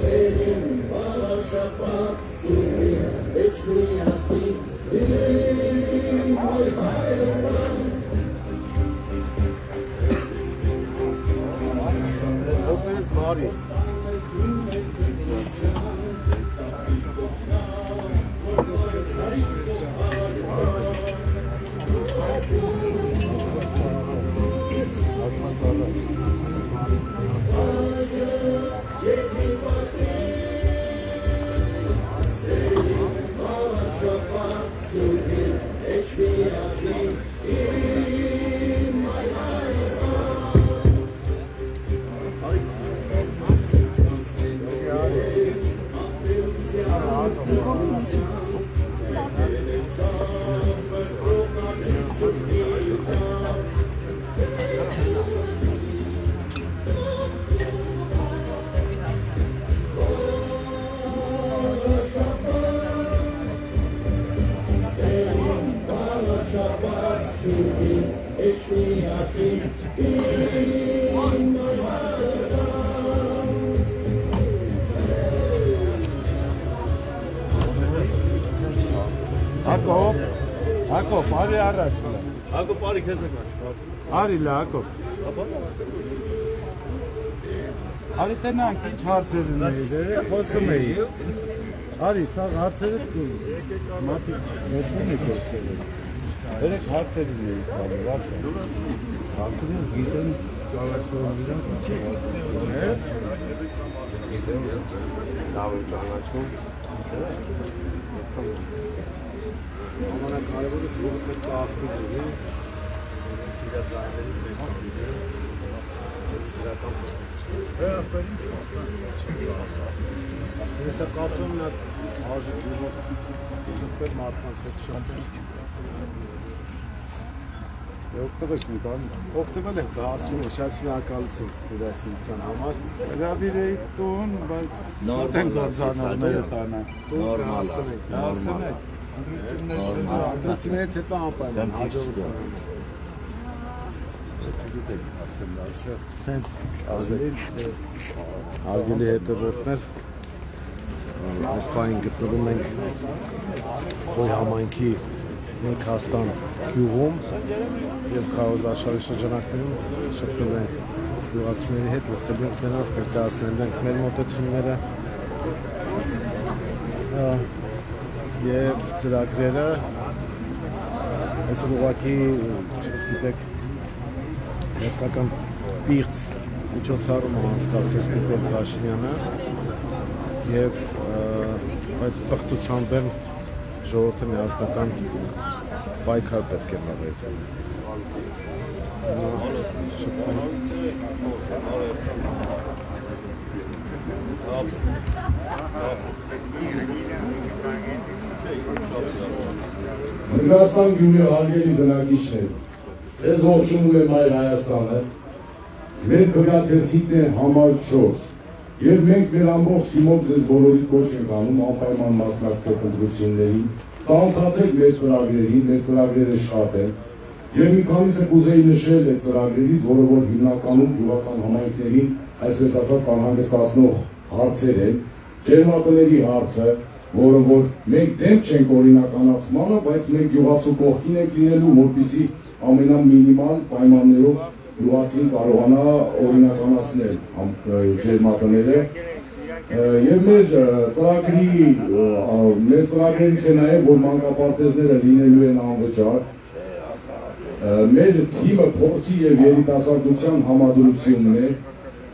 Senin bana şapak sürün, içmeyesin, din oy hayırdan. Open his body. Հակոբ, արի առաջ գլա։ Հակոբ, արի քեզ եկաչ։ Արի լա, Հակոբ։ Արի տնանք, ինչ հարցեր ունեի, խոսում էի։ Արի, սաղ հարցերը մատի ոչում է կոստել։ Երեք հարցեր ունեի կալի, ասա։ Հարցերը գիտեն ճանաչում իրանք ինչի։ Գիտեն, լավ են ճանաչում։ Ամենակարևորը դուք պետք է ակտիվ լինի իրազայինների Հեսա կարծում նա արժեք լինող դուքեր մարդկանց հետ շատ Օգտվել ենք բան։ օգտվել ենք, ասում եմ, շատ շնորհակալություն դրասիության համար։ Հրավիրեի տուն, բայց շատ են գործանողները տանան։ Նորմալ է։ Ասենք, Անդրությունից հետո անպայման հաջողություն։ Հարգելի հետևորդներ, այս պահին գտնվում ենք Խոյ համայնքի Նեքաստան գյուղում և քարոզարշավի շրջանակներում շփվել ենք գյուղացիների հետ, լսելու ենք նրանց, ներկայացնելու ենք մեր մոտեցումները և ծրագրերը այսօր ուղղակի, ինչպես գիտեք, ներկական պիղծ միջոցառումը անցկացրեց Նիկոլ Փաշինյանը և այդ պղծության դեմ ժողովրդը միասնական պայքար պետք է վարել։ Հնդկաստան գյուղի հարգելի բնակիչներ, ձեզ ողջունում եմ Մայր Հայաստանը, մեր քվեաթերթիկն է համար 4, և մենք մեր ամբողջ թիմով ձեզ բոլորի կոչ ենք անում անպայման մասնակցեք ընտրություններին, ծանոթացեք մեր ծրագրերին, մեր ծրագրերը շատ են, և մի քանիսը կուզեի նշել այդ ծրագրերից, որը որ հիմնականում գյուղական համայնքներին, այսպես ասած, անհանգստացնող հարցեր են, ջերմատների հարցը, որը որ մենք դեմ չենք օրինականացմանը, բայց մենք գյուղացու կողքին ենք լինելու, որպեսզի ամենամինիմալ պայմաններով գյուղացին կարողանա օրինականացնել ջերմատները և մեր ծրագրերից է նաև, որ մանկապարտեզները լինելու են անվճար, մեր թիմը փորձի և երիտասարդության համադրությունն է,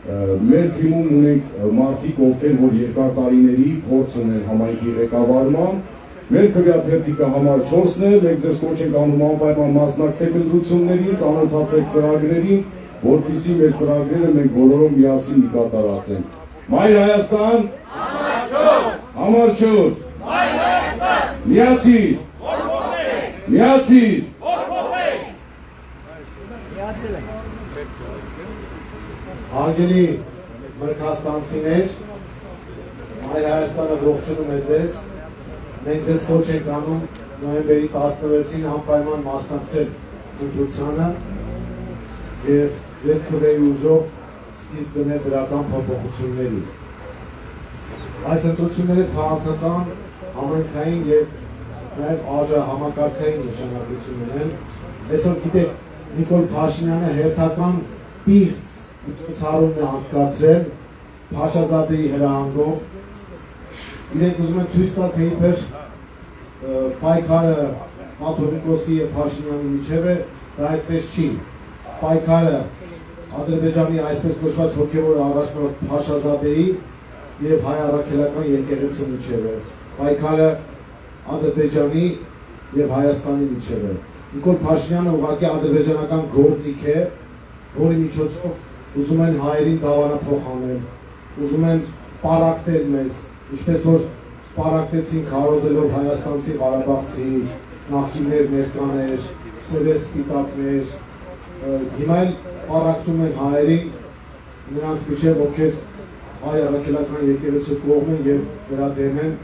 մեր թիմում ունենք մարդիկ, ովքեր որ երկար տարիների փորձ ունեն համայնքի ղեկավարման, մեր քվեաթերթիկը համար 4-ն է, մենք ձեզ կոչ ենք անում անպայման մասնակցեք ընտրություններին, ծանոթացեք ծրագրերին, որպեսզի մեր ծրագրերը մենք բոլորով միասին կատարածենք։ Մայր Հայաստան, համար 4, Մայր Հայաստան, միացիր, միացիր, միացիր։ Հարգելի մրգաստանցիներ, Մայր Հայաստանը ողջունում է ձեզ։ Մենք ձեզ կոչ ենք անում նոյեմբերի 16-ին անպայման մասնակցել ընտրությանը և ձեր քվեի ուժով սկիզբ դնել դրական փոփոխությունների։ Այս ընտրությունները քաղաքական, համայնքային և նաև արժեհամակարգային նշանակություն ունեն։ Այսօր գիտեք, Նիկոլ Փաշինյանը հերթական պիղծ ցարումն է անցկացրել Փաշազադեի հրահանգով։ Իրենք ուզում են ցույց տալ, թե իբր պայքարը Աթոմիկոսի և Փաշինյանի միջև է, դա այդպես չի։ Պայքարը Ադրբեջանի այսպես կոչված հոգևոր առաջնորդ Փաշազադեի և հայ առաքելական եկեղեցու միջև է։ Պայքարը Ադրբեջանի և Հայաստանի միջև է։ Նիկոլ Փաշինյանը ուղղակի ադրբեջանական գործիք է, որի միջոցով ուզում են հայերին դավանափոխ անել, ուզում են պարակտել մեզ, ինչպես որ պարակտեցին քարոզելով հայաստանցի Ղարաբաղցի, նախկիններ, ներկաներ, սևեր սպիտակներ, հիմա էլ պարակտում են հայերին, նրանց միջև ովքեր հայ առաքելական եկեղեցու կողմ են և դրա դեմ են,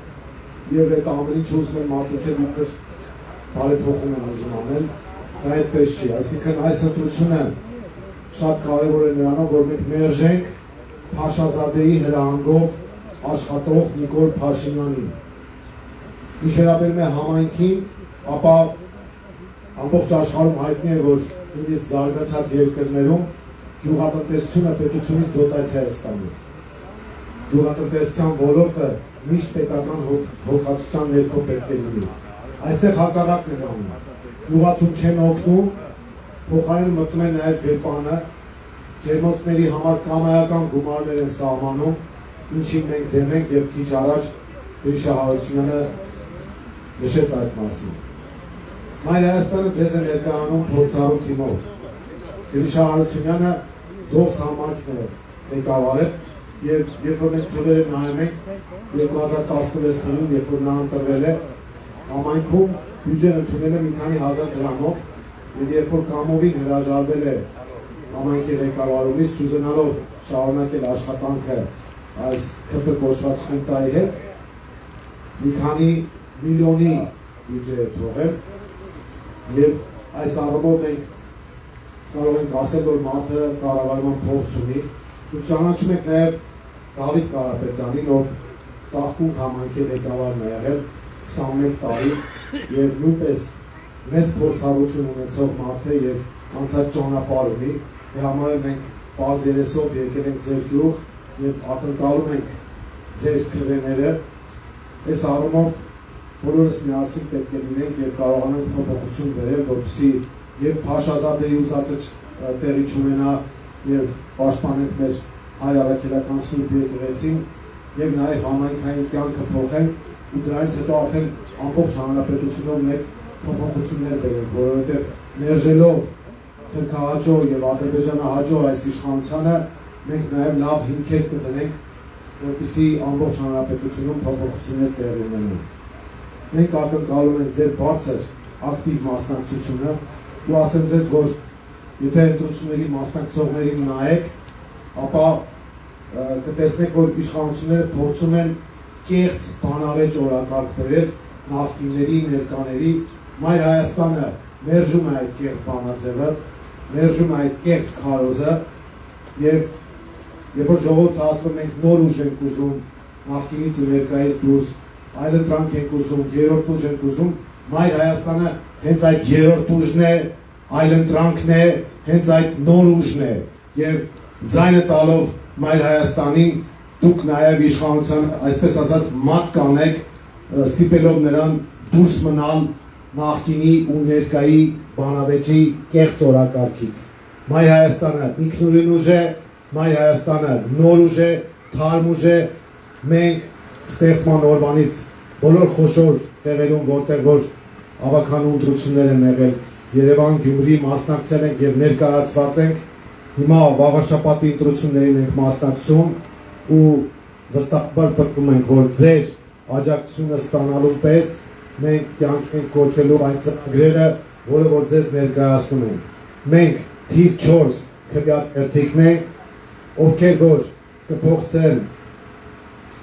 և այդ ամեն ինչ ուզում են մատուցել իբր բարեփոխում են ուզում անել, դա այդպես չի, այսինքն այս ընտրությունը շատ կարևոր է նրանով, որ մենք մերժենք Փաշազադեի հրահանգով աշխատող Նիկոլ Փաշինյանին։ Ինչ վերաբերում է համայնքին, ապա ամբողջ աշխարհում հայտնի է, որ նույնիսկ զարգացած երկրներում գյուղատնտեսությունը պետությունից դոտացիա է ստանում։ Գյուղատնտեսության ոլորտը միշտ պետական հոգացության ներքո պետք է լինի։ Այստեղ հակառակն է անում։ Գյուղացուն չեն օգնում, փոխարենը մտնում է նաև գրպանը, ջերմոցների համար կամայական գումարներ են սահմանում, ինչին մենք դեմ ենք և քիչ առաջ Գրիշա Հարությունյանը նշեց այդ մասին։ Մայր Հայաստանը ձեզ է ներկայանում փորձառու թիմով։ Գրիշա Հարությունյանը դողս համարկն է ղեկավարել և երբ որ մենք թվերը նայում ենք 2016 թվականին, երբ որ նա ընտրվել է, համայնքում բյուջեն ընդունել է մի քանի հազար դրամով և երբ որ կամովին հրաժարվել է համայնքի ղեկավարումից, չուզենալով շարունակել աշխատանքը այս ԿՊ կոչված խունտայի հետ, մի քանի միլիոնի բյուջե է թողել և այս առումով մենք կարող ենք ասել, որ մարդը կառավարման փորձ ունի։ Դուք ճանաչում եք նաև Դավիթ Կարապետյանին, ով ծաղկունք համայնքի ղեկավարն է եղել 21 տարի և նույնպես մեծ փորձառություն ունեցող մարդ է և անցած ճանապարհ ունի, դրա համար էլ մենք պարզ երեսով եկել ենք ձեր գյուղ և ակնկալում ենք ձեր քվեները։ Այս առումով բոլորս միասին պետք է լինենք և կարողանանք փոփոխություն բերել, որպեսզի և Փաշազադեի ուզածը տեղի չունենա և պաշտպանենք մեր հայ առաքելական Սուրբ եկեղեցին և նաև համայնքային կյանքը փոխենք ու դրանից հետո արդեն ամբողջ հանրապետությունով մեկ փոփոխություններ բերենք, որովհետև մերժելով թրքահաճո և ադրբեջանահաճո այս իշխանությանը մենք նաև լավ հիմքեր կդնենք, որպեսզի ամբողջ հանրապետությունում փոփոխություններ տեղի ունենան։ Մենք ակնկալում ենք ձեր բարձր ակտիվ մասնակցությունը ու ասեմ ձեզ, որ եթե ընտրությունների մասնակցողներին նայեք, ապա կտեսնեք, որ իշխանությունները փորձում են կեղծ բանավեճ օրակարգ բերել նախկինների, ներկաների, Մայր Հայաստանը մերժում է այդ կեղծ բանաձևը, մերժում է այդ կեղծ քարոզը և երբ որ ժողովուրդը ասում ենք նոր ուժ ենք ուզում, նախկինից ու ներկայից դուրս, այլընտրանք ենք ուզում, երրորդ ուժ ենք ուզում, Մայր Հայաստանը հենց այդ երրորդ ուժն է, այլընտրանքն է, հենց այդ նոր ուժն է և ձայնը տալով Մայր Հայաստանին դուք նաև իշխանության, այսպես ասած, մատ կանեք, ստիպելով նրան դուրս մնալ նախկինի ու ներկայի բանավեճի կեղծ օրակարգից։ Մայր Հայաստանը ինքնուրույն ուժ է, Մայր Հայաստանը նոր ուժ է, թարմ ուժ է, մենք ստեղծման օրվանից բոլոր խոշոր տեղերում, որտեղ որ ավականու ընտրություններ են եղել, Երևան, Գյումրի մասնակցել ենք և ներկայացված ենք, հիմա վաղաշապատի ընտրություններին ենք մասնակցում ու վստահաբար պնդում ենք, որ ձեր աջակցությունը ստանալու պես մենք կյանք ենք կոչելու այն ծրագրերը, որը որ ձեզ ներկայացնում ենք։ Մենք թիվ 4 քվեաթերթիկն ենք, ովքեր որ կփոխցեն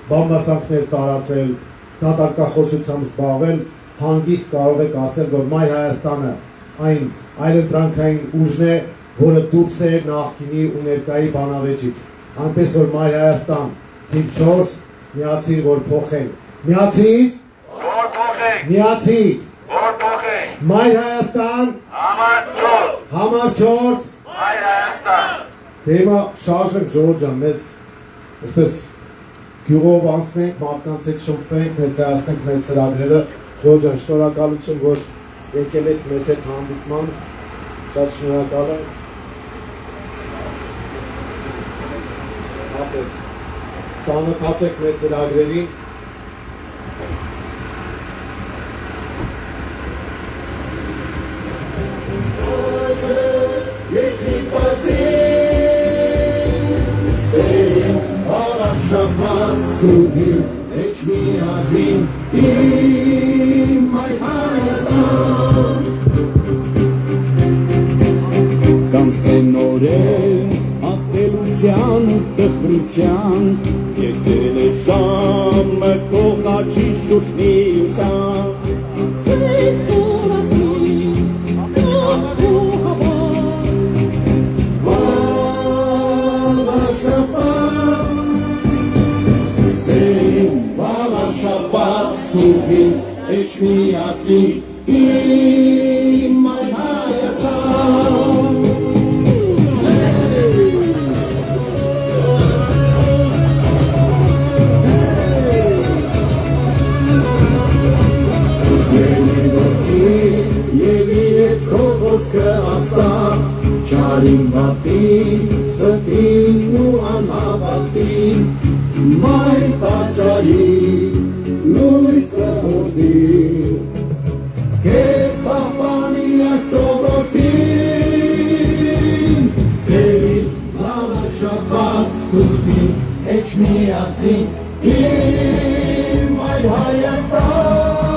բամբասանքներ տարածել, դատարկախոսությամբ զբաղվել, հանգիստ կարող եք ասել, որ Մայր Հայաստանը այն այլընտրանքային ուժն է, որը դուրս է նախկինի ու ներկայի բանավեճից։ Այնպես որ Մայր Հայաստան թիվ 4 միացիր, որ փոխենք։ Միացիր, որ փոխենք, միացիր, որ փոխենք, Մայր Հայաստան, համար 4, համար 4, Մայր Հայաստան։ Դե հիմա շարժվենք Ժողովուրդ ջան, մեզ այսպես գյուղով անցնենք, մարդկանց հետ շփվենք, ներկայացնենք մեր ծրագրերը։ Ժողովուրդ ջան, շնորհակալություն, որ եկել եք մեզ հետ հանդիպման, շատ շնորհակալ եմ։ Ծանոթացեք մեր ծրագրերին։ Երկրի պասին Սերին առաշապատ սուհին Էջ միազին Իմ Մայր Հայաստան Կանցնեն օրեր ատելության ու տխրության Եկել է ժամը կողաչի շուրջ միության Սուհին էջ միացին իմ Մայր Հայաստան Եվ իրետ քո խոսքը ասա Չարին վատին, ստին ու անհավատին Մայր տաճարին Լույսը հորդին, կեզ պահպանի աստողորդին, Սերին լավաշապատ սուրդին, էջ միացին, իմ Մայր Հայաստան,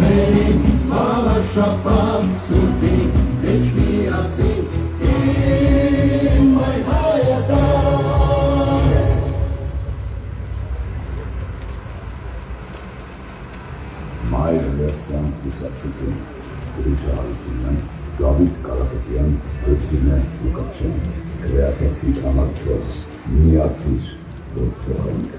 Սերին լավաշապատ սուրդին, էջ միացին, իմ Մայր Հայաստան, Մայր Հայաստան կուսակցություն, Գրիշահարությունյան, Դավիթ Կարապետյան, Հրցինե Լուկաչյան, Քվեաթերթիկ համար 4, միացիր, որ փոխենք։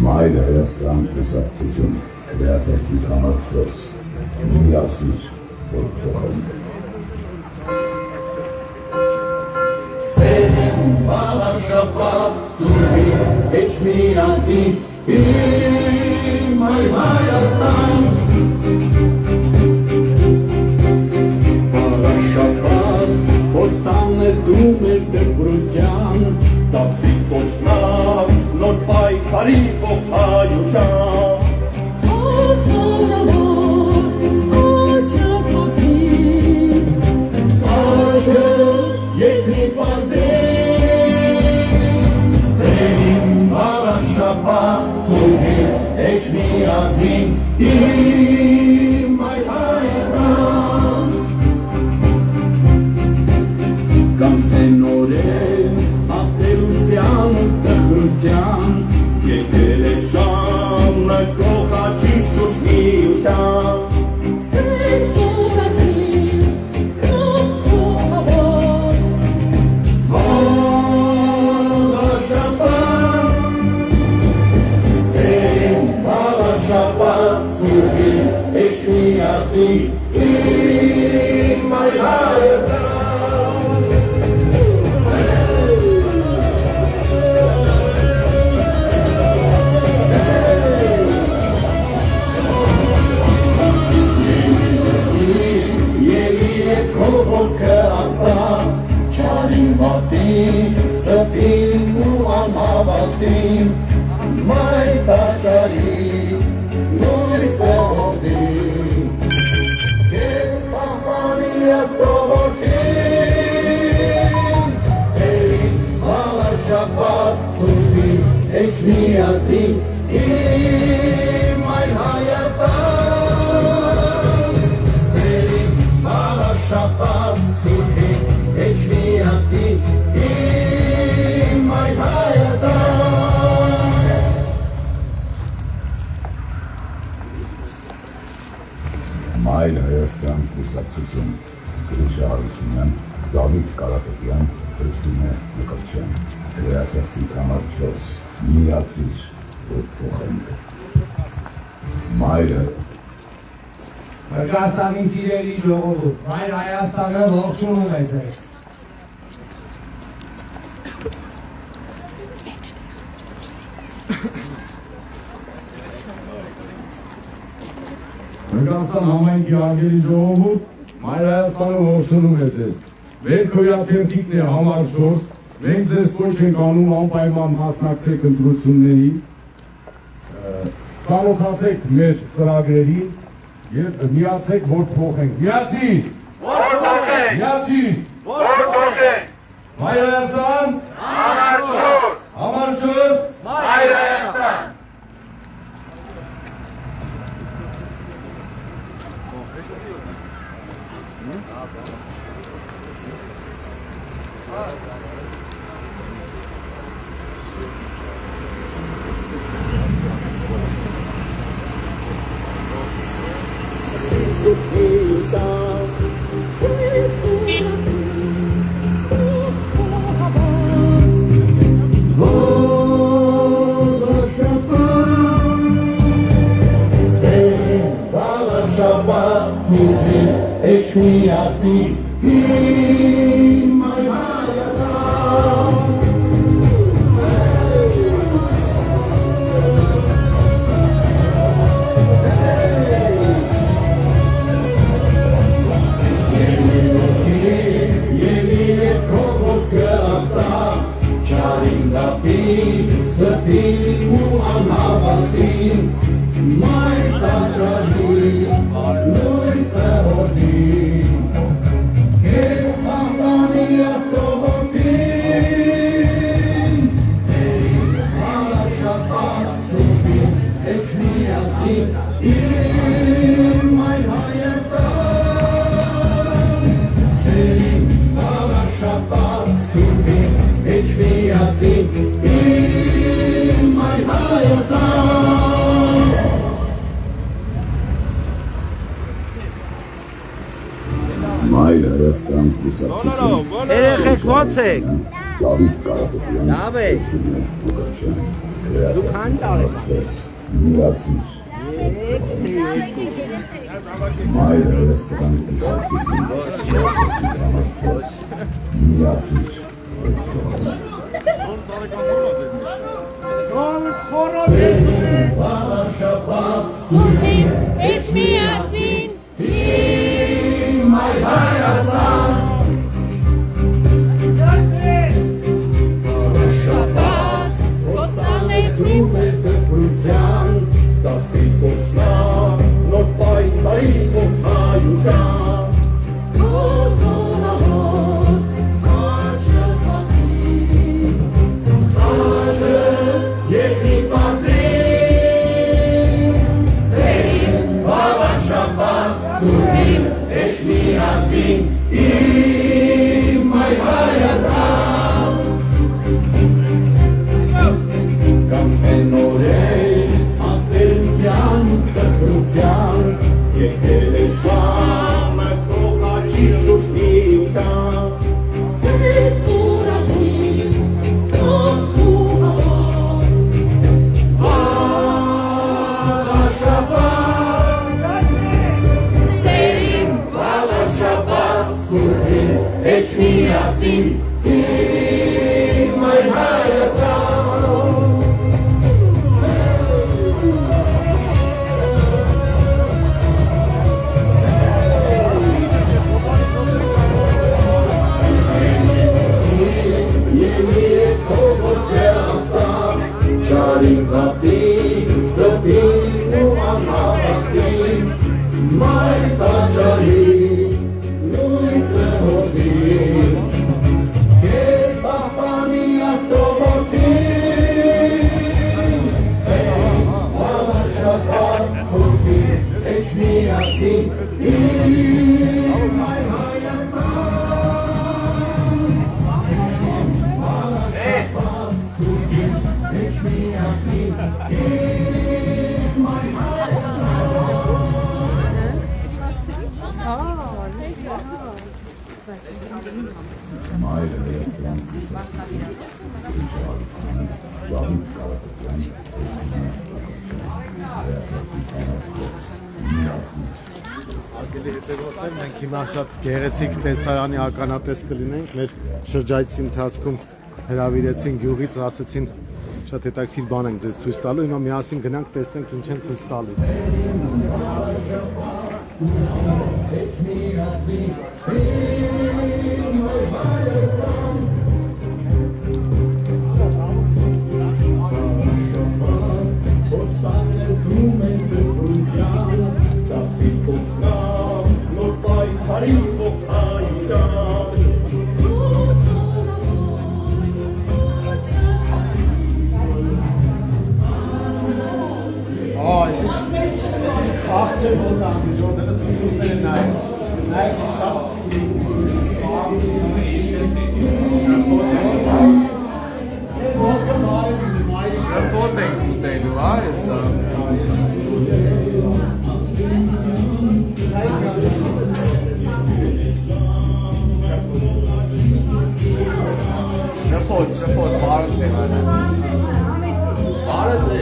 Մայր Հայաստան կուսակցություն, Քվեաթերթիկ համար 4, միացիր, որ փոխենք։ Սերին վաղաշապատ սուրբին, էջ միացին, իմ Մայր Հայաստան Վաղաշապատ խոստան ես դու մեր դրբրության Դարձիկ ոչնակ նոր պայքարի ողջ հայության Երկրի պազին Սերին վաղաշապատ սուրբին Էջ միազին իմ Մայր Հայաստան Կանցնեն օրեր ատելության ու տխրության Եկել է ժամը կողաչի շուրջ միության Էջ միացին իմ Մայր Հայաստան Եվ իրետ քո խոսքը ասա Չարին վատին, ստին ու անհավատին Մայր տաճարին Լույսը հորդին, կեզ պահպանի աստողորդին, Սերին վաղաշապատ սուրդին, էջ միացին, իմ Մայր Հայաստան, Սերին վաղաշապատ Ուսուցում Գրիշա Հարությունյան, Դավիթ Կարապետյան, Հրցինե Մկրտչյան, Գրեաթերթի համար 4, միացիր, որ փոխենք։ Մայրը Մրգաստանի սիրելի ժողովուրդ, Մայր Հայաստանը ողջունում է ձեզ։ Մրգաստան համայնքի արգելի ժողովուրդ, Մայր Հայաստանը ողջունում է ձեզ։ Մեր քույրաթերթիկն է համար 4, մենք ձեզ կոչ ենք անում անպայման մասնակցեք ընտրություններին, ծանոթացեք մեր ծրագրերին և միացեք, որ փոխենք։ Միացի! Որ փոխենք։ Միացի! Որ փոխենք։ Մայր Հայաստան, Համար 4, համար 4, Մայր Հայաստան։ Each me I see in my Hayastan. Yemine krokos kasa, charinda pin, satin u anhavatin, mai tajari, lui se hodin, kes pampania sohotin, serin ala shapat subin, echmiazin, in my Hayastan. Serin ala shapat subin, echmiazin, in my Hayastan. Մայր Հայաստան կուսակցություն Երեխեք ո՞նց եք։ Դավիթ Կարապետյան, Լավ եք։ Հրցինե Մկրտչյան, Դուք քանի տարեկան եք։ Միացիր, Մայր Հայաստան կուսակցություն համար 4, միացիր, որ փոխենք։ Սուրբին, էջմիածին, My Hayastan. շաբաթ, ոստանեցին, Դպրության, դարձի կոշնան, նոր պայտարի կոչայության, ոզունավոր, աչը պասին, աշը եթի պասին, սերին, բավաշապատ, սուրին, էջմիազին, իմ մայ Հայաստան, Կանցնեն օրեր, ատելության, տխրության, եկել է ժամը կողաչի շուշնիության, սրիտ ուրազին, տոքու համար, բավաշապատ, սերին, բավաշապատ, սուրին, էջմիածին, իմ մայ Հայաստան. Yemine kofos kerasa, charin kapin, sapin u anhavatin, mai tajari, lui se hodin, kes Մայր Հայաստան Արգելի հետևորդներ, մենք հիմա շատ գեղեցիկ տեսարանի ականատես կլինենք, մեր շրջայցի ընթացքում հրավիրեցին գյուղից, ասեցին շատ հետաքրքիր բան ենք ձեզ ցույց տալու, հիմա միասին գնանք տեսնենք ինչ են ցույց տալու։ Աղցեր ոտան, ժորդենը սնուզներ են նայք Շփոթ ենք ուտելու, հա, շփոթ, բարդ է, բարդ է,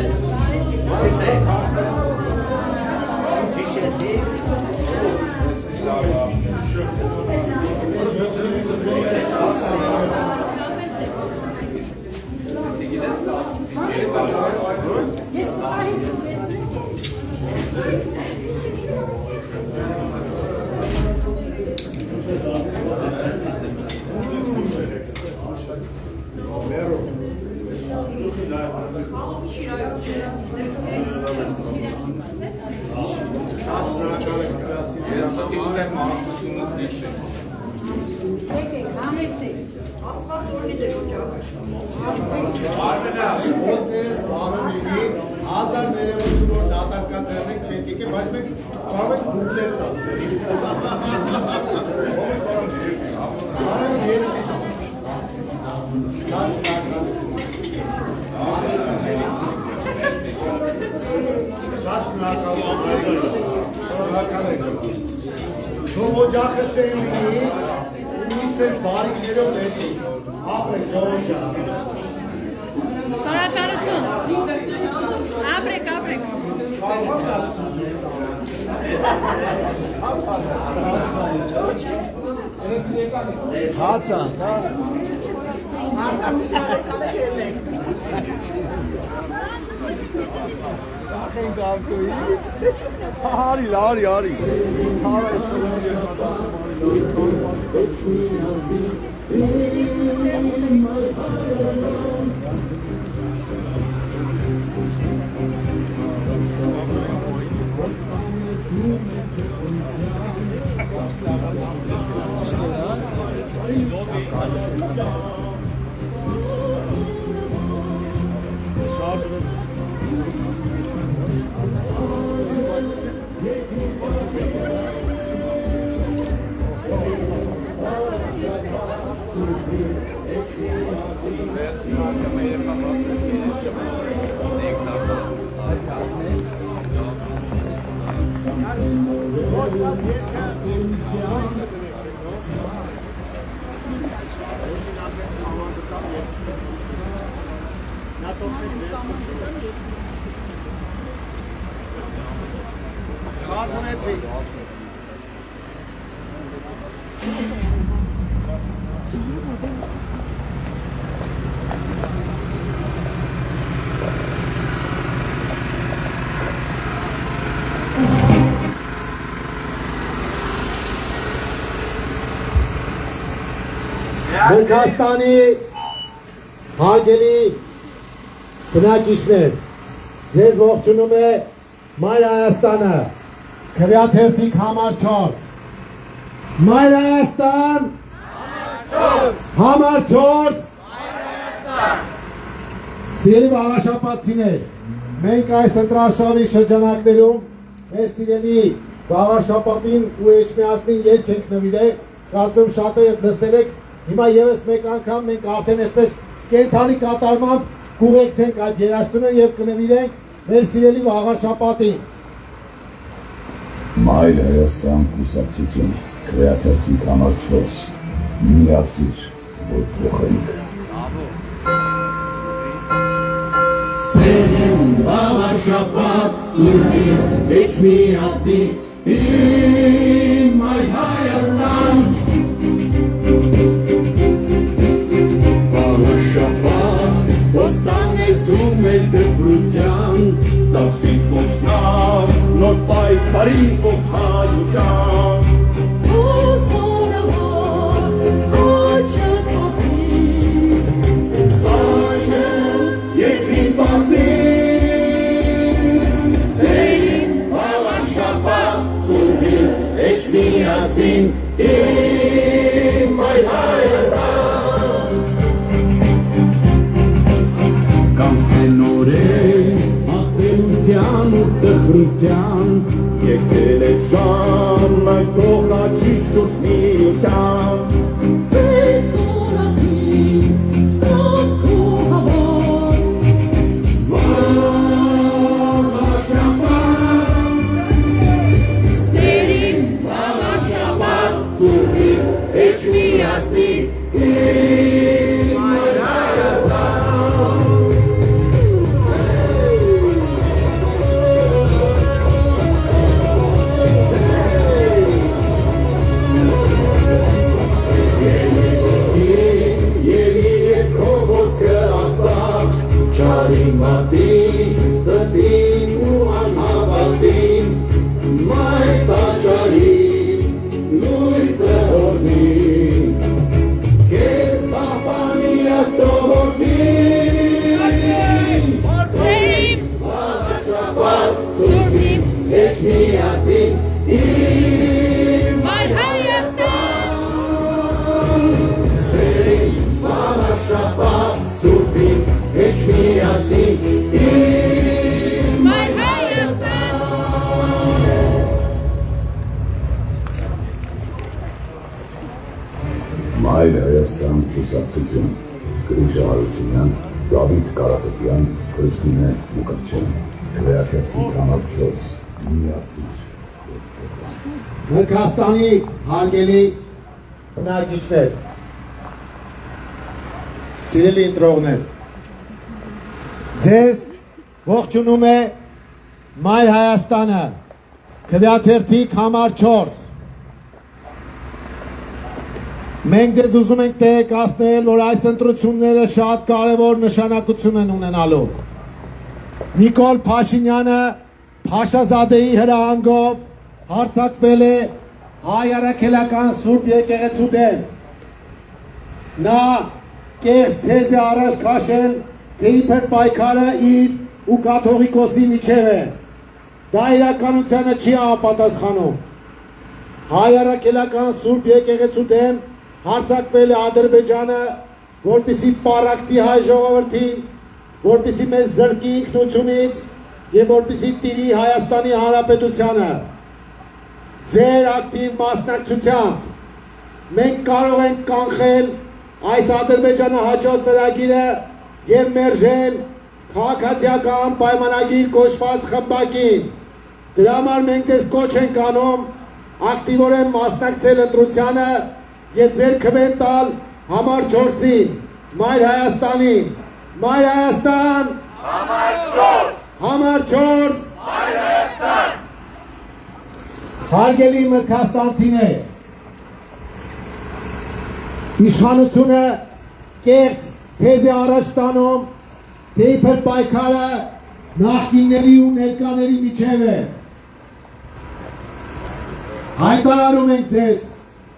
ոտներս բարում լինի, հազար ներևություն որ դատարկան ձերնենք չենք եկե, բայց մենք կարող ենք բուկներ տացել։ Շատ շնորհակալ եք։ Թող օջախը շեն լինի, միշտ ես բարիքներով լեցում, ապրեք ժողովուրդ ջան։ Շնորհակալություն։ Ապրեք։ Հացա։ Արի։ Մոնգաստանի հարգելի բնակիչներ, ձեզ ողջունում է Մայր Հայաստանը, քվեաթերթիկ համար 4, Մայր Հայաստան, համար 4, սիրելի վաղաշապատցիներ, մենք այս ընտրարշավի շրջանակներում մեր սիրելի վաղաշապատին ու էջմիածնին երգ ենք նվիրել, կարծում շատերը լսել եք, հիմա եւս մեկ անգամ մենք արդեն այսպես կենթանի կատարմամբ կուղեկցենք այդ երաժշտությունը եւ կնվիրենք մեր սիրելի վաղաշապատին։ Մայր Հայաստան կուսակցություն Քվեաթերթիկ համար 4 միացիր, որ փոխենք։ Սերեմ վաղաշապատ սուրբին Էջ միացի իմ այ Հայաստան Վաղաշապատ ոստան ես դու մեր դպրության Դապսի կոշնար նոր պայքարի ողջայության Միասին իմ այ Հայաստան Կանցնեն օրեր աղբերության ու տխրության Եկել է ժամը կողրաչի շուրջ միության Սեր տորազին տանքու համար Մայր Հայաստան կուսակցություն, Գրիշա Հարությունյան, Դավիթ Կարապետյան, Քրիստինե Մուկաչյան, քվեաթերթիկ համար 4 միացիր։ Մրգաստանի հարգելի բնակիչներ, սիրելի ընտրողներ, ձեզ ողջունում է Մայր Հայաստանը, քվեաթերթիկ համար 4։ Մենք ձեզ ուզում ենք տեղեկացնել, որ այս ընտրությունները շատ կարևոր նշանակություն են ունենալու։ Նիկոլ Փաշինյանը Փաշազադեի հրահանգով հարձակվել է հայ առաքելական Սուրբ եկեղեցու դեմ։ Նա կեղծ թեզ է առաջ քաշել, թե իբր պայքարը իր ու կաթողիկոսի միջև է։ Դա իրականությանը չի համապատասխանում։ Հայ առաքելական Սուրբ եկեղեցու դեմ հարձակվել է Ադրբեջանը, որպեսզի պառակտի հայ ժողովրդին, որպեսզի մեզ զրկի ինքնությունից եւ որպեսզի տիրի Հայաստանի Հանրապետությանը։ Ձեր ակտիվ մասնակցությամբ մենք կարող ենք կանխել այս Ադրբեջանը հաջող ծրագիրը եւ մերժել քաղաքացիական պայմանագիր կոչված խմբակին։ Դրա համար մենք դες կոչ ենք անում ակտիվորեն մասնակցել ընտրությանը եւ ձեր քվեն տալ համար 4-ին, Մայր Հայաստանին, Մայր Հայաստան, համար 4, Մայր Հայաստան։ Հարգելի մրգաստանցիներ, իշխանությունը կեղծ թեզ է առաջ տանում, թե իբր պայքարը նախկինների ու ներկաների միջև է։ Հայտարարում ենք ձեզ,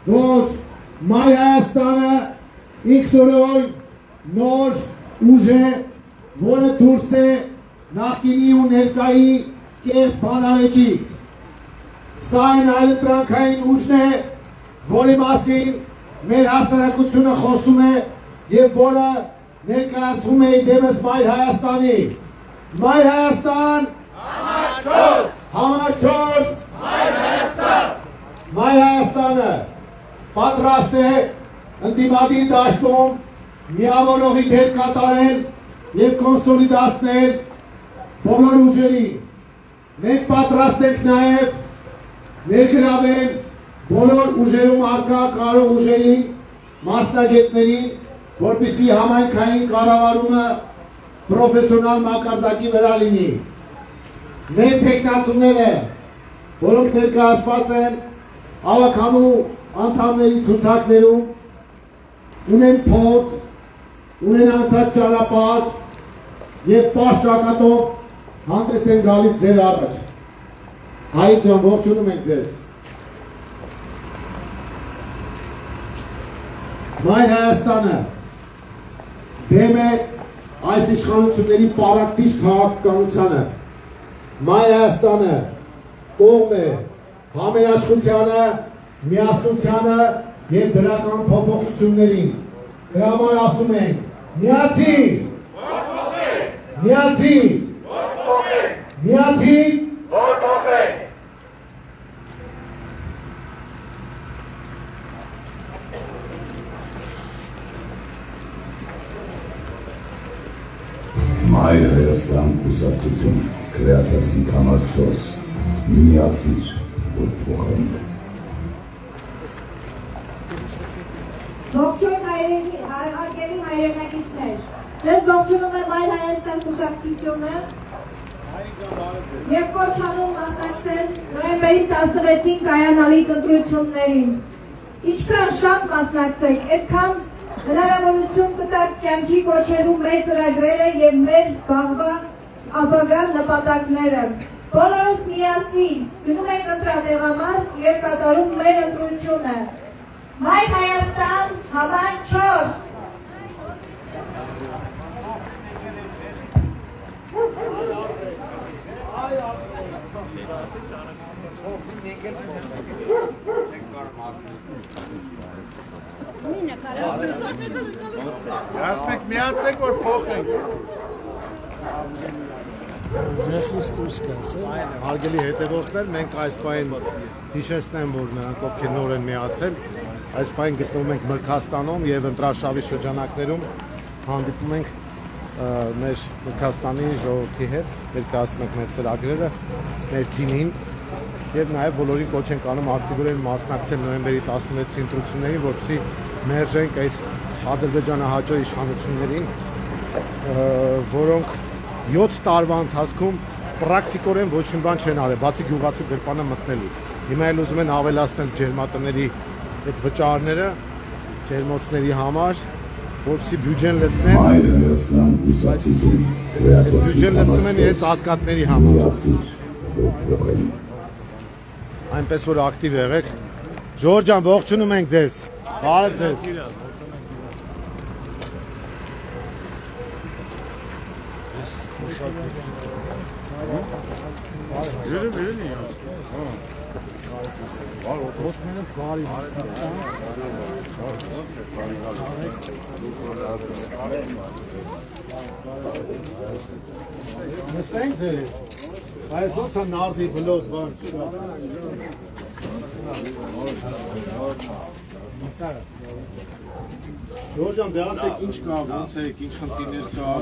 որ Մայր Հայաստանը ինքնուրույն նոր ուժ է, որը դուրս է նախկինի ու ներկայի կեղծ բանավեճից։ Սա այն այլընտրանքային ուժն է, որի մասին մեր հասարակությունը խոսում է եւ որը ներկայացվում է դեպս Մայր Հայաստանի։ Մայր Հայաստան, համար 4, Մայր Հայաստան։ Մայր Հայաստանը պատրաստ է ընդդիմադիր դաշտում միավորողի դեր կատարել եւ կոնսոլիդացնել բոլոր ուժերին։ Մենք պատրաստ ենք նաեւ ներգրավել բոլոր ուժերում արկա կարող ուժերի մասնագետներին, որպեսզի համայնքային կառավարումը պրոֆեսիոնալ մակարդակի վրա լինի։ Մեր տեխնացուները, որոնք ներկայացված են ավականու անդամների ցուցակներում, ունեն փորձ, ունեն անցած ճանապարհ եւ պաշտակատով հանդես են գալիս ձեր առաջ։ Հայր ջան, ողջունում ենք ձեզ։ Մայր Հայաստանը դեմ է այս իշխանությունների պարակտիչ քաղաքականությանը։ Մայր Հայաստանը կողմ է համերաշխությանը, միասնությանը եւ դրական փոփոխություններին։ Դրա համար ասում ենք. միացիր, միացիր, միացիր, Մայր Հայաստան կուսակցություն քրեատիվ համար 4 միացիր, որ փոխենք։ Ողջույն հարգելի հայրենակիցներ, ձեզ ողջունում է Մայր Հայաստան կուսակցությունը և կոչանում մասնակցել նոյեմբերի 16-ին կայանալիք ընտրություններին։ Ինչքան շատ մասնակցեք, այդքան հնարավորություն կտակ կյանքի կոչելու մեր ծրագրերը և մեր վաղվա ապագա նպատակները։ Բոլորս միասին գնում ենք ընտրատեղամաս և կատարում մեր ընտրությունը։ Մայր Հայաստան համար 4։ Ասպեք միացեք, որ փոխենք։ Ժեխից դուրս գաս, հարգելի հետևորդներ, մենք այս պահին հիշեցնեմ, որ նրանք ովքեր նոր են միացել, այս պահին գտնվում ենք Մրգաստանում եւ ընտրարշավի շրջանակներում հանդիպում ենք մեր Մրգաստանի ժողովրդի հետ, ներկայացնում ենք մեր ծրագրերը, մեր թիմին եւ նաեւ բոլորին կոչ ենք անում ակտիվորեն մասնակցել նոյեմբերի 16-ի ընտրություններին, որպեսզի մերժենք այս ադրբեջանահաճո իշխանություններին, որոնք 7 տարվա ընթացքում պրակտիկորեն ոչ մի բան չեն արել, բացի գյուղացու գրպանը մտնելուց։ Հիմա էլ ուզում են ավելացնել ջերմատների այդ վճարները ջերմոցների համար, որպեսզի բյուջեն լցնեն։ Բյուջեն լցնում են իրենց ատկատների համար։ Այնպես որ ակտիվ եղեք։ Ժորժ ջան, ողջունում ենք ձեզ։ Բարև ձեզ։ Նստենք ձեր, այս ոնց է նարդի բլոտ բան Ժորժան, դե ասեք ինչ կա, ոնց եք, ինչ խնդիրներ կա,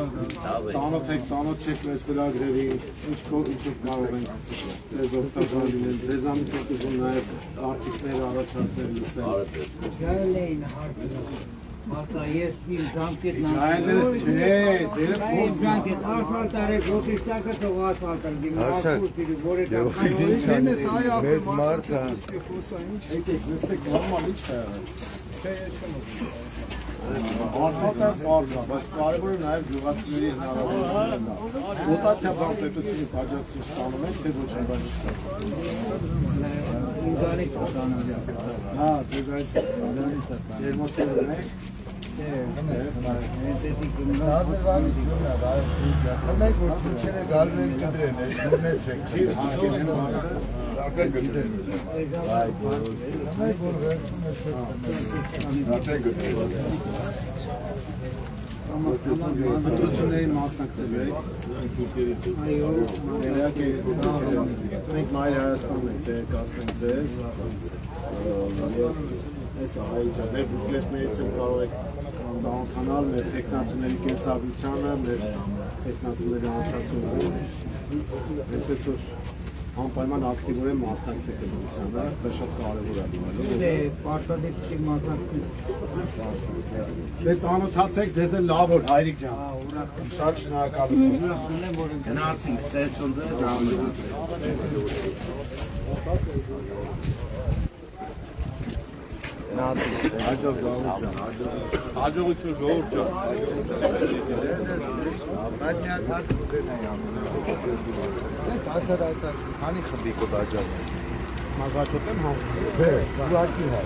ծանոթ եք, ծանոթ չեք մեր ծրագրերի, ինչով կարող ենք ձեզ օգտակար լինել, ձեզանից եք ուզում նաև արդյունքներ առաջարկներ լսել։ Գալել էին հարկերով, մարտայեր իմ դամքետ Այլերը չէ, ձերը փորձ դամքետ արդար տարեք, ոսիշտակը թող արդար դիմ արդուր որը Մեզ մարդ է։ եկեք, նստեք, նորմալ ինչ է եղել։ Ասֆալտը պարզ է, բայց կարևորը նաև գյուղացիների հնարավորությունն է։ Դոտացիա բանպետությունից աջակցություն ստանում եք, թե ոչ մի բան չկա։ ինձանից ստանալի։ Հա, ձեզ այս է ստանում։ Ջերմոցներ ունեք։ Ազերվանություն է, խմեք, որ քիչերը գալու են կդրեն, այս դուրներ չեք, չի հարկեն են բարձը, արկա գդրեն։ Խմեք, որ վերցում է արկա գդրեն։ Ընտրություններին մասնակցելու եք։ Այո, մենք Մայր Հայաստանն ենք տեղեկացնենք ձեզ։ Այս հայիջաներ բուկլետներից էլ կարող եք ծանոթանալ մեր տեխնացուների կենսագրությանը, մեր տեխնացուների անցացումը։ Այնպես որ անպայման ակտիվորեն մասնակցեք դրությանը, դա շատ կարևոր է լինելու։ Դե պարտադիր պիտի մասնակցի։ Դե ծանոթացեք, ձեզ էլ լավ որ հայրիկ ջան։ Շատ շնորհակալություն։ Գնացինք ստեսունը դամը։ Հաջողություն ժողովուրդ ջան։ Ես ասել այդ քանի խմբի կոդ աջակցում։ Մազաչոտ եմ համբուրում։ Դե, ուղղակի հա։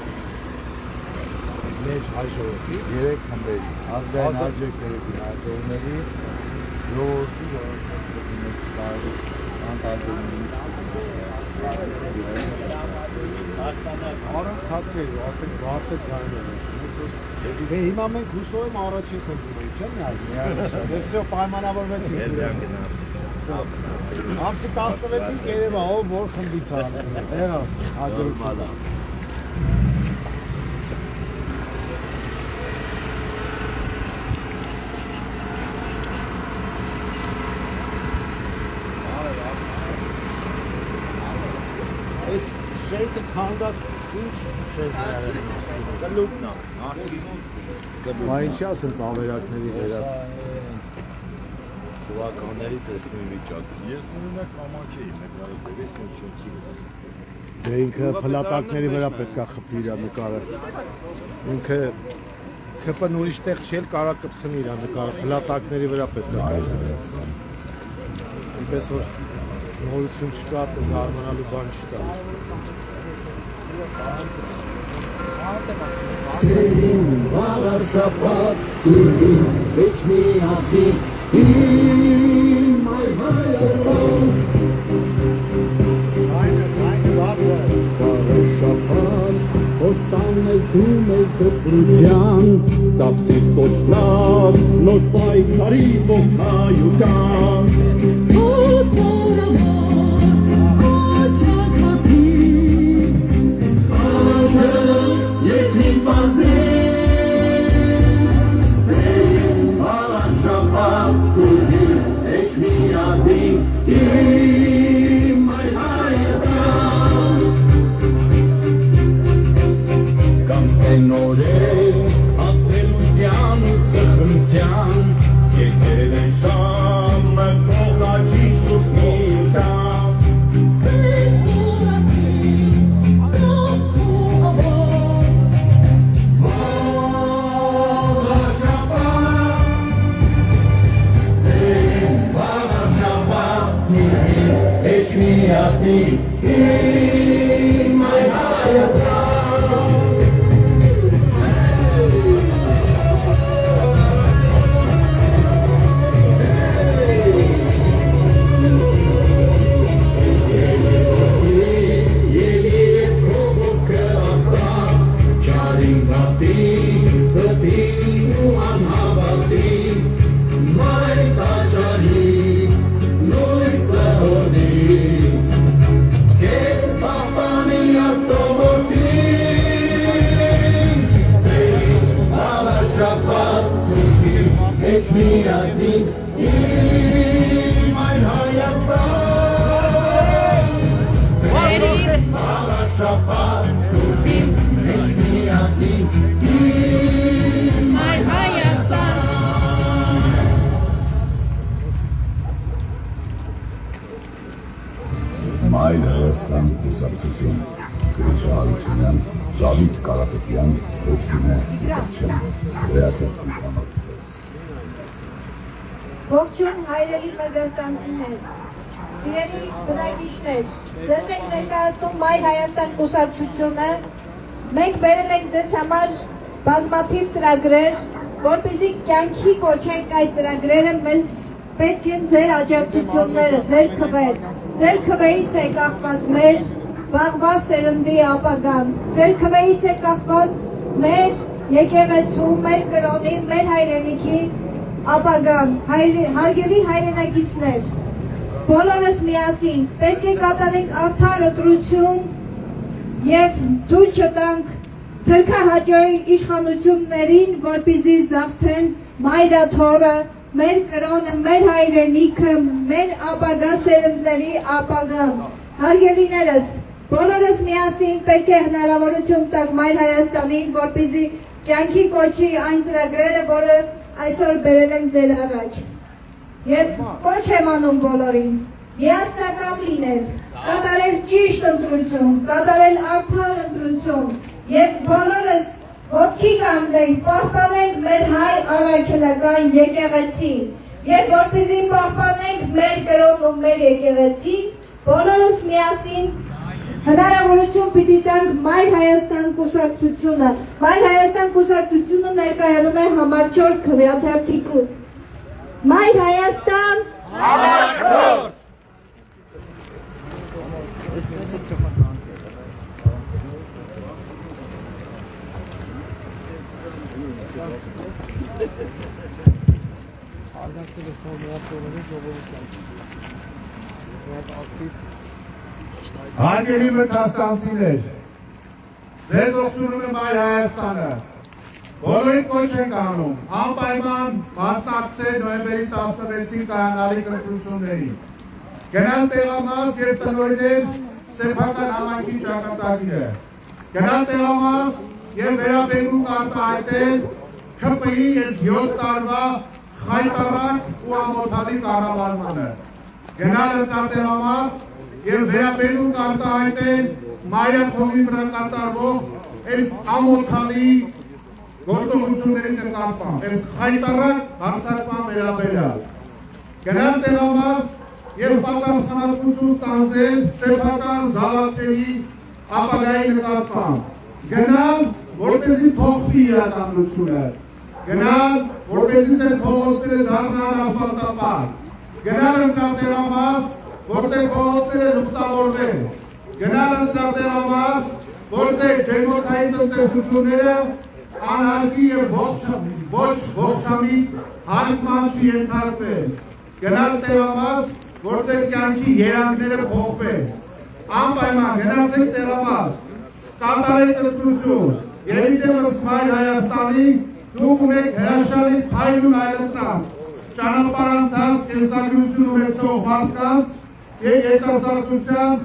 Մեր հայ ժողովրդի 3 խմբերի ազգային աջակցների հաջողների ժողովրդի Առանց հացրել, ասենք բացը ձայները։ Դե հիմա մենք հուսով եմ առաջին խմբում ենք, չէ՞ միասին։ Դե всё պայմանավորվեցինք։ Ամսի 16-ին Երևան, ով որ խմբից է։ Հերա, հաջողություն։ Այս շեյքը քանդած ինչ շեյք է։ Գլուկն է։ Բա ինչի ասենց ավերակների վերած։ Շուականների տեսնի վիճակ։ Ես ունենա կամաչ էի նկարել շենքի վրա։ Դե ինքը փլատակների վրա պետքա խփի իր նկարը։ Ինքը ԿՊ-ն ուրիշ տեղ չէ, կարա կպցնի իր նկարը, փլատակների վրա պետքա խփի։ Այնպես որ նորություն չկա, զարմանալու բան չկա։ Սերին վաղար շապատ սուրին վեչ մի ասի իմ այ Հայաստան Վաղար շապատ հոստան ես դու մեր դպրության դապսիտ կոչնավ նոր պայքարի ողջայության Մայր Հայաստան կուսակցություն Գրիշա Հարությունյան, Դավիթ Կարապետյան, Հովսինե Իգրչյան, Ռեաթերթի համար։ Ողջույն հայրելի մգաստանցիներ, սիրելի բնակիչներ, ձեզ ենք ներկայացնում Մայր Հայաստան կուսակցությունը, մենք բերել ենք ձեզ համար բազմաթիվ ծրագրեր, որպեսզի կյանքի կոչենք այդ ծրագրերը, մեզ պետք են ձեր աջակցությունները, ձեր քվեն, ձեր քվեից է կախված մեր վաղվա սերնդի ապագան, ձեր քվեից է կախված մեր եկեղեցու, մեր կրոնի, մեր հայրենիքի ապագան, հարգելի հայրենակիցներ, բոլորս միասին պետք է կատարենք արդար ընտրություն և թույլ չտանք թրքահաճոյ իշխանություններին, որպեսզի զավթեն մայրաթորը, մեր կրոնը, մեր հայրենիքը, մեր ապագա սերնդների ապագան։ Հարգելիներս, բոլորս միասին պետք է հնարավորություն տակ Մայր Հայաստանին, որպեսզի կյանքի կոչի այն ծրագրերը, որը այսօր բերել ենք ձեր առաջ։ Եվ կոչ եմ անում բոլորին, միասնական լինել, կատարել ճիշտ ընտրություն, կատարել արդար ընտրություն եւ բոլորս ոտքի կանգնել, պահպանենք մեր հայ առաքելական եկեղեցին եւ որպեսզի պահպանենք մեր կրոնն ու մեր եկեղեցին, բոլորս միասին հնարավորություն պիտի տանք Մայր Հայաստան կուսակցությունը։ Մայր Հայաստան կուսակցությունը ներկայանում է համար 4 քվեաթերթիկում։ Մայր Հայաստան համար 4 Հարգելի մրցաստանցիներ, ձեզ ողջունում եմ Մայր Հայաստանը։ Բոլորին կոչ ենք անում անպայման մասնակցել նոյեմբերի 16-ին կայանալիք ընտրություններին։ Գնալ տեղամաս եւ տնօրինել սեփական համայնքի ճակատագիրը։ Գնալ տեղամաս եւ վերաբերում արտահայտել ՔՊԻ-ի 7 տարվա խայտարակ ու ամոթալի կառավարմանը։ Գնալ տեղամաս եւ վերաբերում արտահայտել Մայրան թողի վրա կատարվող այս ամոթալի գործողությունների նկատմամբ, այս խայտարակ հարձակման վերաբերյալ։ Գնալ տեղամաս եւ պատասխանատվություն ստանձնել սեփական զավակների ապագայի նկատմամբ։ Գնալ, որպեսզի փոխվի իրականությունը։ Գնալ, որպեսզի ձեր փողոցները դառնան ասֆալտապատ։ Գնալ տեղամաս, որտեղ փողոցները լուսավորվեն։ Գնալ տեղամաս, որտեղ ջերմոցային տնտեսությունները անհարկի եւ ոչ ողջամիտ հարկման չի ենթարկվել։ Գնալ տեղամաս, որտեղ կյանքի երանգները փոխվեն։ Անպայման գնացեք տեղամաս, կատարեք ընտրություն եւ իդեմս Մայր Հայաստանի դուք ունեք հրաշալի փայլ ու այլընտրանք, ճանապարհանցած կենսագրություն ունեցող մարդկանց եւ երիտասարդության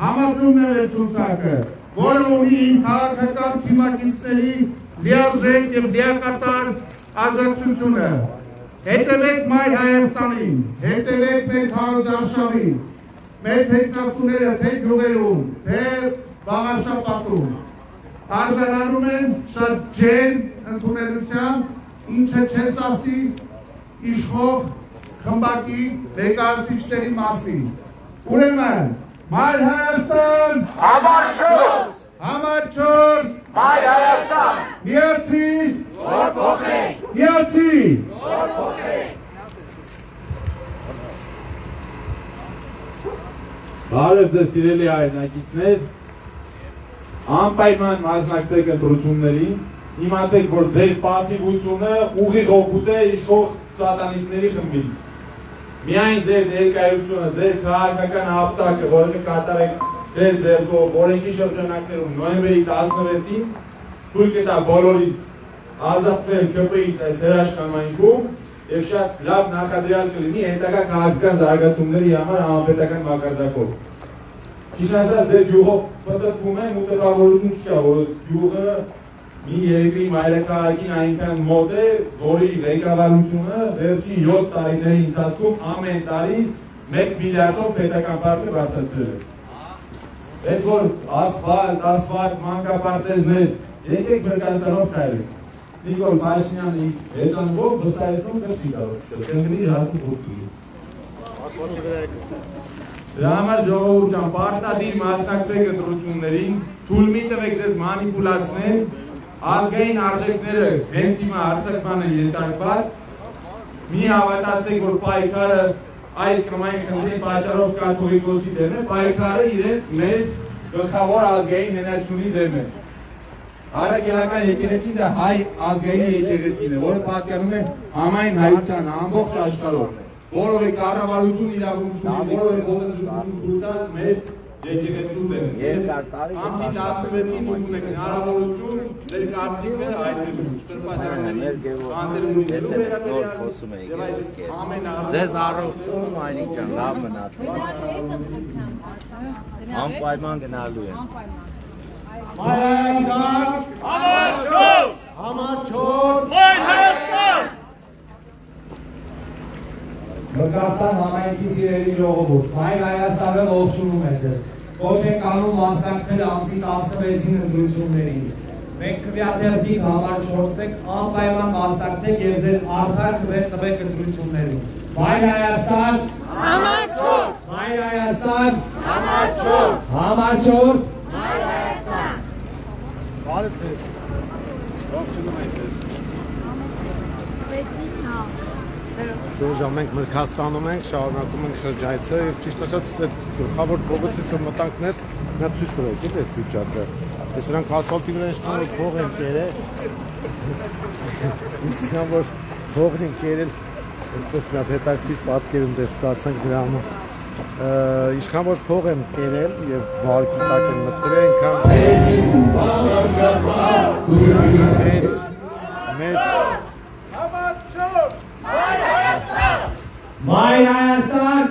համադրումն է ցուցակը, որը ունի քաղաքական թիմակիցների լիարժեք եւ լիակատար աջակցությունը։ Հետևեք Մայր Հայաստանին, հետևեք մեր քաղաքաշարին, մեր թեկնածուները թե գյուղերում, թե Բաղարշապատում արժանանում են շատ ջերմ ընդունելության, ինչը չես ասի իշխող խմբակի ներկայացուցիչների մասին։ Ուրեմն, Մայր Հայաստան, համար 4 համար 4 Մայր Հայաստան, միացի, որ փոխենք, միացի։ որ փոխենք։ Բարև ձեզ սիրելի հայրենակիցներ, անպայման մասնակցեք ընտրություններին, իմացեք, որ ձեր պասիվությունը ուղիղ օգուտ է իշխող սատանիստների խմբին։ Միայն ձեր ներկայությունը, ձեր քաղաքական հապտակը, որը կատարեք ձեր ձեռքով օրենքի շրջանակներում նոյեմբերի 16-ին թույլ կտա բոլորիս ազատվել ՔՊԻ-ից այս հրաշքամայնքում եւ շատ լավ նախադրյալ կլինի հետագա քաղաքական զարգացումների համար համապետական մակարդակով։ Ճիշտ ասած, ձեր գյուղով պատտվում եմ ու տպավորություն չկա, որ գյուղը մի երկրի մայրաքաղաքին այնքան մոտ է, որի ղեկավարությունը վերջին 7 տարիների ընթացքում ամեն տարի 1 միլիարդով պետական պարտք բարձրացրել է։ Այդ որ ասֆալտ, մանկապարտեզներ, եկեք Վրաստանով քայլենք։ Նիկոլ Փաշինյանի հեծանվով վստահեցնում չի կարող կընտրի հարկի ոտքի։ Դրա համար ժողովուրդ ջան, պարտադիր մասնակցեք ընտրություններին, թույլ մի տվեք ձեզ մանիպուլացնել, ազգային արժեքները հենց հիմա հարձակման են ենթարկված, մի հավատացեք, որ պայքարը այս կամ այն խնդրի պատճառով կաթողիկոսի դեմ է, պայքարը իրենց մեծ գլխավոր ազգային հենասյունի դեմ է։ Արաքելական եկեղեցին դա հայ ազգային եկեղեցին է, որը պատկանում է համայն հայության ամբողջ աշխարհով։ Որովե կառավարություն իրավունք չունի, որովե ոտնձգություն մեր եկեղեցու դեմ։ Ամսի 16-ին ուղում եք հնարավորություն ձեր կարծիքը հայտնելու Ձեզ առողջություն Մայրիկ ջան, լավ մնացեք։ Անպայման գնալու եմ։ Մայր Հայաստան, Համար 4, համար 4, Մայր Հայաստան։ Մկրաստան համայնքի սիրելի ժողովուրդ, Մայր Հայաստանը ողջունում է ձեզ։ Կոչ ենք անում մասնակցել ամսի 16-ին ընտրություններին։ Մենք քվեաթերթիկ համար 4-եք անպայման մասնակցեք եւ ձեր արդար քվեր տվեք ընտրություններում։ Մայր Հայաստան, Համար 4, Մայր Հայաստան, Համար 4, համար 4, Մայր Հայաստան։ բարը ձեզ։ Ողջունում ենք ձեզ։ Դուժա մենք Մրգաստանում ենք, շարունակում ենք շրջայցը եւ ճիշտ ասած այդ գլխավոր փողոցից որ մտանք ներս, նա ցույց տվեք, էս վիճակը։ Այս նրանք ասֆալտի վրա ինչքան որ փող են կերել։ Ինչքան որ փող են կերել, այսպես մի հատ հետաքրքիր պատկեր ընդեղ ստացանք դրա համար։ Ինչքան որ փող են կերել եւ վարկի տակ են մտցրել, այնքան մեծ Մայր Հայաստան,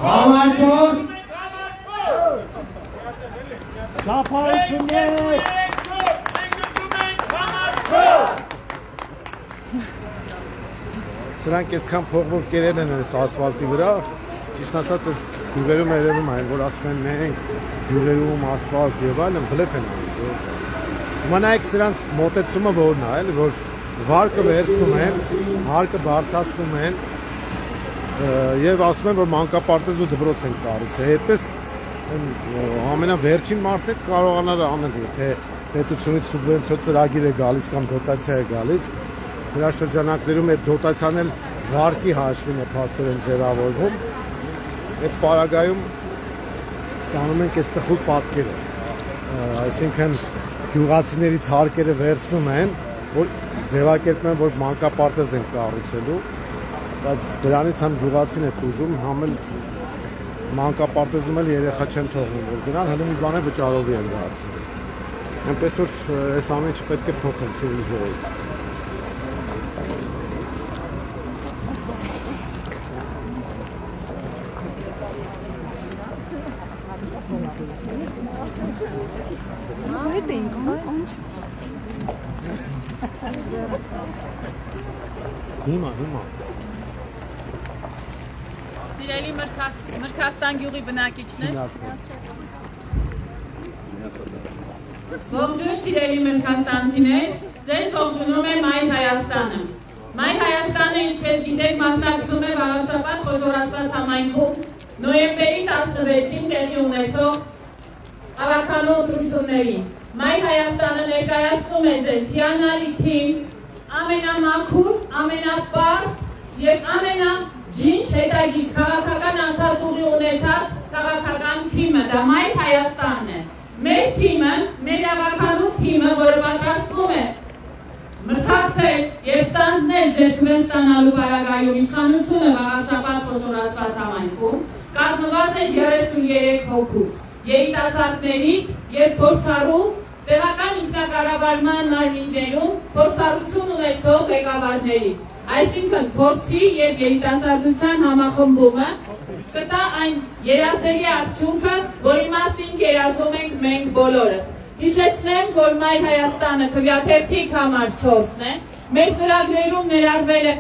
համար 4, Շափարություններ։ Սրանք այդքան փող որ կերել են այս ասֆալտի վրա, ճիշտ ասած այս գյուղերում երևում այն, որ ասում են մենք գյուղերում ասֆալտ եւ այլն բլեֆ են անում։ Հիմա նայեք սրանց մոտեցումը որն է, էլի որ վարկը վերցնում են, հարկը բարձրացնում են եւ ասում են որ մանկապարտեզ ու դպրոց են կառուցել։ Այդպես ամենավերջին մարդը կարողանալ անել, թե պետությունից սուբվենցիա ծրագիր է գալիս կամ դոտացիա է գալիս, դրա շրջանակներում այդ դոտացիան էլ վարկի հաշվին է փաստորեն ձևավորվում։ Այդ պարագայում ստանում ենք այս տխուր պատկերը, այսինքն գյուղացիներից հարկերը վերցնում են, որ ձևակերպում են, որ մանկապարտեզ են կառուցելու, բայց դրանից համ գյուղացին է տուժում, համ էլ մանկապարտեզում էլ երեխա չեն թողնում, որ գնան, հələ մի բան է վճարովի են դարձնում։ Այնպես որ այս ամեն ինչը պետք է փոխել, սիրելի ժողովուրդ։ Հիմա Սիրելի Մրգաստան գյուղի բնակիչներ, ողջույն սիրելի մրգաստանցիներ, ձեզ ողջունում է Մայր Հայաստանը։ Մայր Հայաստանը, ինչպես գիտեք, մասնակցում է վաղաշաբաթ խոշորացված համայնքում նոյեմբերի 16-ին տեղի ունեցող հավաքանու ընտրություններին։ Մայր Հայաստանը ներկայացնում է ձեզ հիանալի թիմ, ամենամաքուր, ամենապարզ եւ ամենաջինջ հետագից քաղաքական անցածուղի ունեցած քաղաքական թիմը, դա Մայր Հայաստանն է։ Մեր թիմը, մեր հավաքանու թիմը, որը պատրաստվում է մրցակցել եւ ստանձնել ձեր քվեն ստանալու պարագայում իշխանությունը վաղաշաբաթ խոշորացված համայնքում, կազմված է 33 հոգուց, երիտասարդներից եւ փորձառու տեղական ինքնակառավարման մարմիններում փորձառություն ունեցող ղեկավարներից, այսինքն փորձի եւ երիտասարդության համախմբումը կտա այն երազելի արդյունքը, որի մասին երազում ենք մենք բոլորս։ Հիշեցնեմ, որ Մայր Հայաստանը քվեաթերթիկ համար 4-ն է, մեր ծրագրերում ներառվել է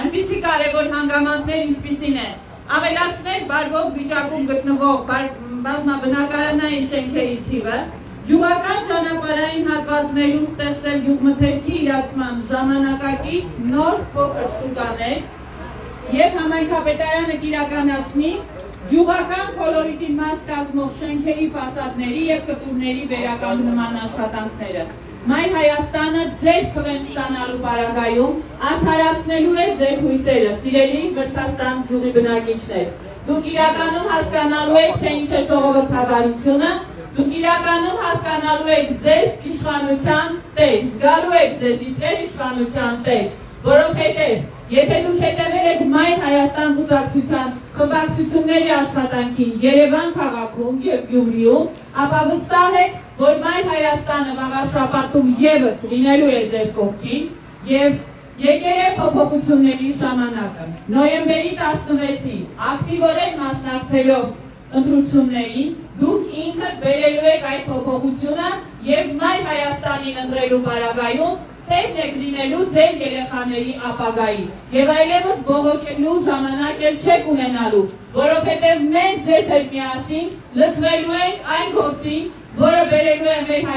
այնպիսի կարևոր հանգամանքներ, ինչպիսին է ավելացնել բարվոք վիճակում գտնվող բազմաբնակարանային շենքերի թիվը, գյուղական ճանապարհային հատվածներում ստեղծել գյուղմթերքի իրացման ժամանակակից նոր փոքր շուկաներ եւ համայնքապետարանը կիրականացնի գյուղական կոլորիտի մաս կազմող շենքերի ֆասադների եւ կտուրների վերականգնման աշխատանքները։ Մայր Հայաստանը ձեր քվեն ստանալու պարագայում արդարացնելու է ձեր հույսերը, սիրելի Մրգաստան գյուղի բնակիչներ։ Դուք իրականում հասկանալու եք, թե ինչ է ժողովրդավարությունը, դուք իրականում հասկանալու եք ձեզ իշխանության տեր, զգալու եք ձեզ իբրև իշխանության տեր, որովհետև Եթե դուք հետևել եք Մայր Հայաստան կուսակցության խմբակցությունների աշխատանքին Երևան քաղաքում եւ Գյումրիում, ապա վստահ եք, որ Մայր Հայաստանը վաղ շաբաթում եւս լինելու է ձեր կողքին եւ եկել է փոփոխությունների ժամանակը։ Նոյեմբերի 16-ին ակտիվորեն մասնակցելով ընտրություններին, դուք ինքդ բերելու եք այդ փոփոխությունը եւ Մայր Հայաստանին ընտրելու պարագայում թեթև եք լինելու ձեր երեխաների ապագայի եւ այլևս բողոքելու ժամանակ էլ չեք ունենալու, որովհետեւ մենք ձեզ հետ միասին լծվելու ենք այն գործին, որը բերելու է մեր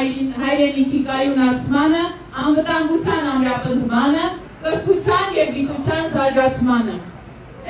հայրենիքի կայունացմանը, անվտանգության ամրապնդմանը, կրթության եւ գիտության զարգացմանը։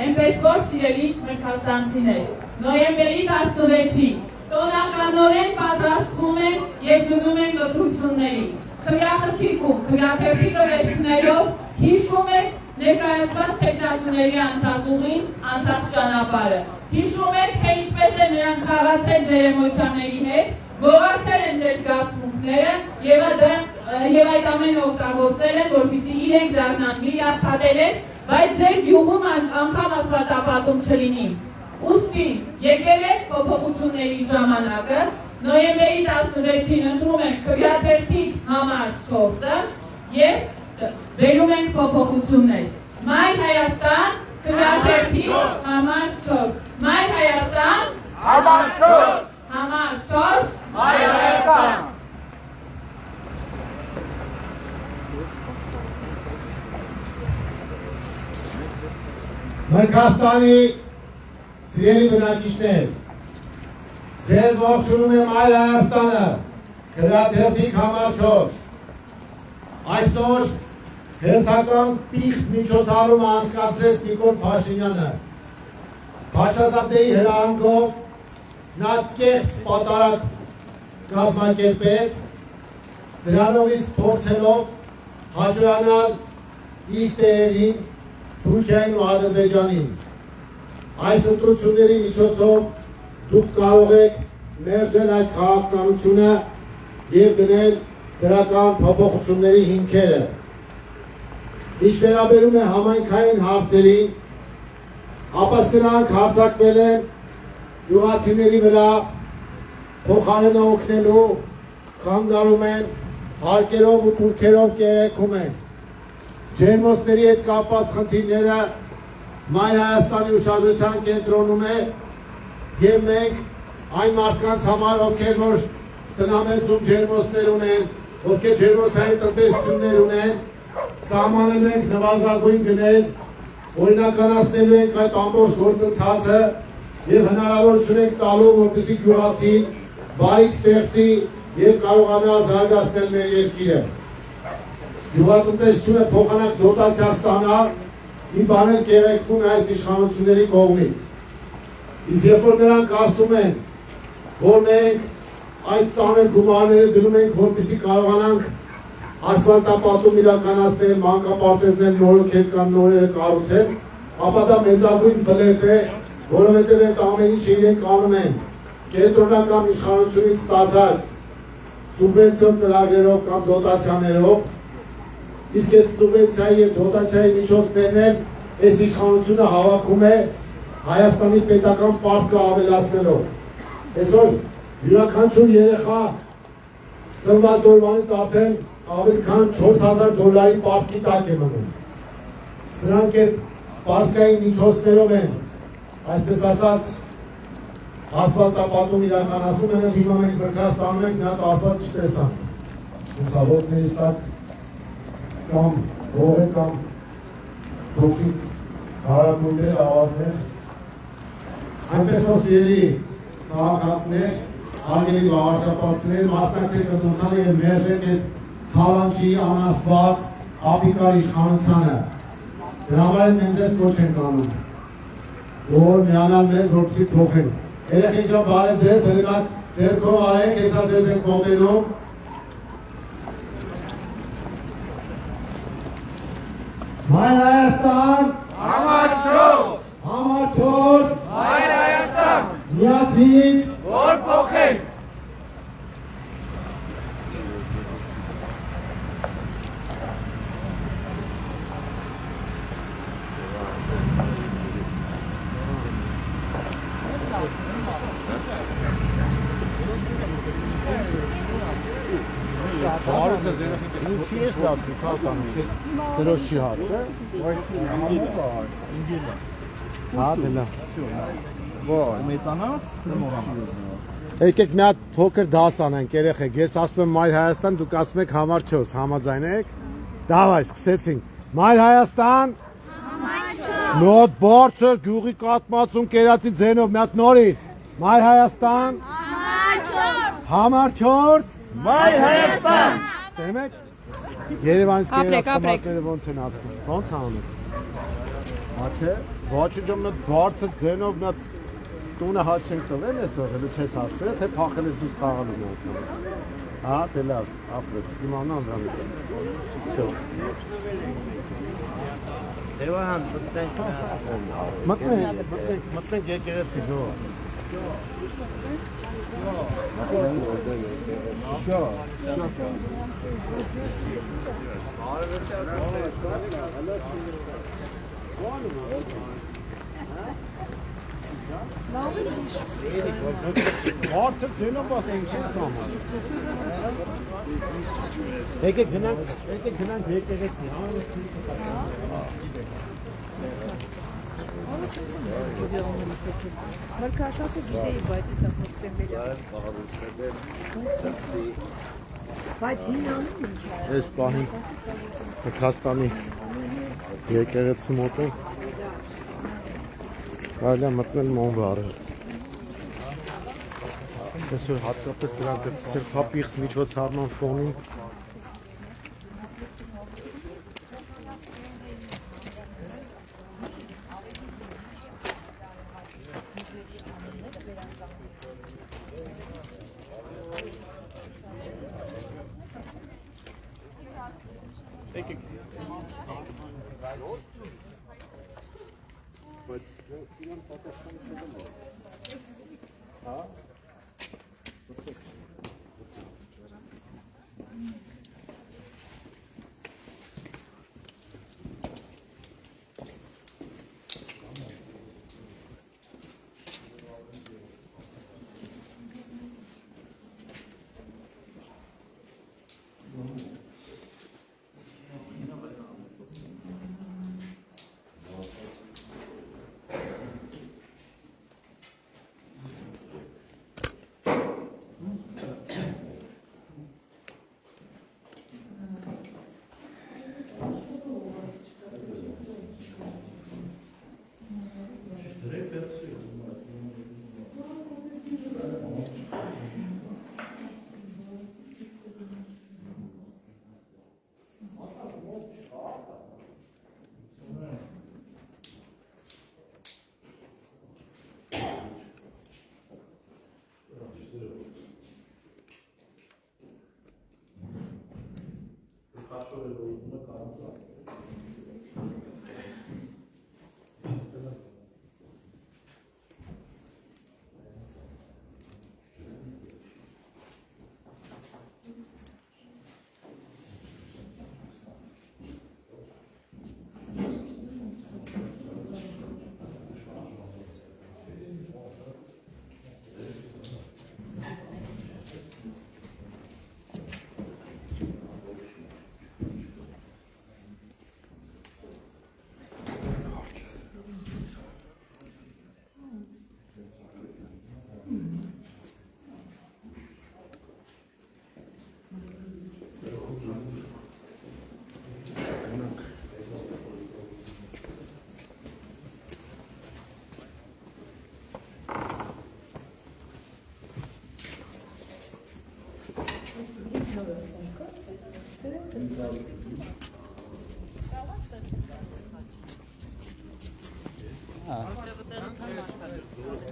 Այնպես որ սիրելի մրցաստանցիներ, նոյեմբերի 16-ին տոնականորեն պատրաստվում են եւ գնում են ընտրությունների։ Քվեախցիկում քվեաթերթիկը վերցնելով հիշում եք ներկայացված տեխնացուների անցած ուղին, անցած ճանապարհը։ Հիշում եք, թե ինչպես են նրանք խաղացել ձեր էմոցիաների հետ, գովացել են ձեր զգացմունքները եւ այդ ամենը օգտագործել են, որպեսզի իրենք դառնան միլիարդատերեր, բայց ձեր գյուղում անգամ ասֆալտապատում չլինի։ Ուստի եկել է փոփոխությունների ժամանակը, նոյեմբերի 16-ին ընտրում ենք քվեաթերթիկ համար 4-ը եւ բերում ենք փոփոխություններ։ Մայր Հայաստան քվեաթերթիկ համար 4։ Մայր Հայաստան համար 4։ Համար 4 Մայր Հայաստան։ Մրցաստանի սիրելի բնակիչներ, ձեզ ողջունում եմ Մայր Հայաստանը, քվեաթերթիկ համար 4։ Այսօր հերթական պիղծ միջոցառում անցկացրեց Նիկոլ Փաշինյանը։ Փաշազատեի հրահանգով նա կեղծ պատարագ կազմակերպեց, դրանով իսկ փորձելով հաջողանալ իր տերերին Թուրքիային ու Ադրբեջանին։ Այս ընտրությունների միջոցով դուք կարող եք մերժել այդ քաղաքականությունը եւ դնել դրական փոփոխությունների հիմքերը։ Ինչ վերաբերում է համայնքային հարցերին, ապա սրանք հարձակվել են գյուղացիների վրա, փոխարենը օգնելու, խանգարում են, հարկերով ու թուրքերով կեղեքում են։ Ջերմոցների հետ կապված խնդիրները Մայր Հայաստանի ուշադրության կենտրոնում է եւ մենք այն մարդկանց համար, ովքեր որ տնամերձում ջերմոցներ ունեն, ովքեր ջերմոցային տնտեսություններ ունեն, սահմանել ենք նվազագույն գնել, օրինականացնելու ենք այդ ամբողջ գործընթացը եւ հնարավորություն ենք տալու, որպեսզի գյուղացին բարիք ստեղծի եւ կարողանա զարգացնել մեր երկիրը։ Գյուղատնտեսությունը փոխանակ դոտացիա ստանա, մի բան էլ կեղեքվում է այս իշխանությունների կողմից։ Իսկ երբ որ նրանք ասում են, որ մենք այդ ծանր գումարները դնում ենք, որպեսզի կարողանանք ասֆալտապատում իրականացնել, մանկապարտեզներ նորոգել կամ նորերը կառուցել, ապա դա մեծագույն բլեֆ է, որովհետև այդ ամեն ինչը իրենք անում են կենտրոնական իշխանությունից ստացած սուբվենցիոն ծրագրերով կամ դոտացիաներով, իսկ այդ սուբվենցիայի եւ դոտացիայի միջոցներն էլ այս իշխանությունը հավաքում է Հայաստանի պետական պարտքը ավելացնելով։ Այսօր յուրաքանչյուր երեխա ծնված օրվանից արդեն ավելի քան $4000 պարտքի տակ է մնում։ Սրանք այդ պարտքային միջոցներով են, այսպես ասած, ասֆալտապատում իրականացնում են, հիմա մենք Վրգաստանում ենք, նա ասֆալտ չտեսան։ Հուսավորներից տակ կամ հող է կամ փոքրիկ հարակույտեր, ավազներ, այնպես որ սիրելի քաղաքացիներ, հարգելի վաղաշապացիներ, մասնակցեք ընտրությանը եւ մերժեք այս թալանչի անաստված ապիկար իշխանությանը։ Դրա համար մենք դες կոչ ենք անում, որ միանալ մեզ, որպեսզի փոխենք։ Երեխեք ջան, բարև ձեզ, հրգատ ձերքով արեք, հեսա ձեզ ենք մոտենում։ Մայր Հայաստան, համար 4, համար 4, Մայր Հայաստան, միացիր, որ փոխենք։ Ես լավի ցալտանում քեզ դրոշ չի հասը։ Հա, դելա։ Ոյ, մեծանաս, դեմորանաս։ Եկեք մի հատ փոքր դաս անենք երեխեք։ Ես ասում եմ Մայր Հայաստան, դուք ասում եք համար 4, համաձայնեք։ Դավայ, սկսեցինք։ Մայր Հայաստան։ Նոտ բարձր գյուղի կատմացում կերածի ձենով մի հատ նորից։ Մայր Հայաստան։ Համար 4։ Մայր Հայաստան։ Տեմ եք։ Երևանից կերածամասները ոնց են ասում։ Ոնց անում։ Հաչե, ոչի ջոմ մի բարձր ձենով մի հատ տունը հաչ չենք տվել ես ողելու չես հասել, թե փախել ես դուս խաղալու մենք։ Հա, դե լավ, ապրես, իմանան վրամի։ Շո։ Դեվան, մտնենք եկեղեցի ժո։ Շո։ Արդյոք ձենով ասենք չես աման։ Եկեք գնանք եկեղեցի, հա։ Մրգաշատը գիտեի, բայց դա հոստեմբերի։ Բայց հին անում ինչ է։ Այս պահին Հնդկաստանի եկեղեցու մոտ է։ Կարելի է մտնել Մոնվարը։ Այսօր հատկապես դրանց այդ սրբապիղծ միջոցառման ֆոնին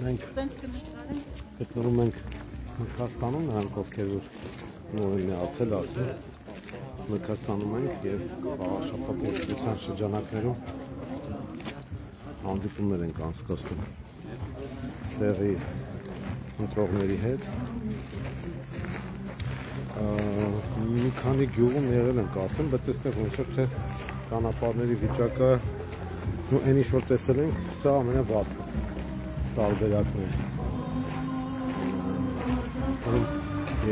Մենք գտնվում ենք Հնդկաստանում, նրանք ովքեր որ նոր են միացել, ասում Հնդկաստանում ենք եւ շաբաթական շրջանակներում հանդիպումներ ենք անցկացնում տեղի ընտրողների հետ։ Մի քանի գյուղում եղել ենք արդեն, բայց այստեղ ոնց թե ճանապարհների վիճակը ու այն ինչ որ տեսել ենք, սա ամենավատը տարբերակն է։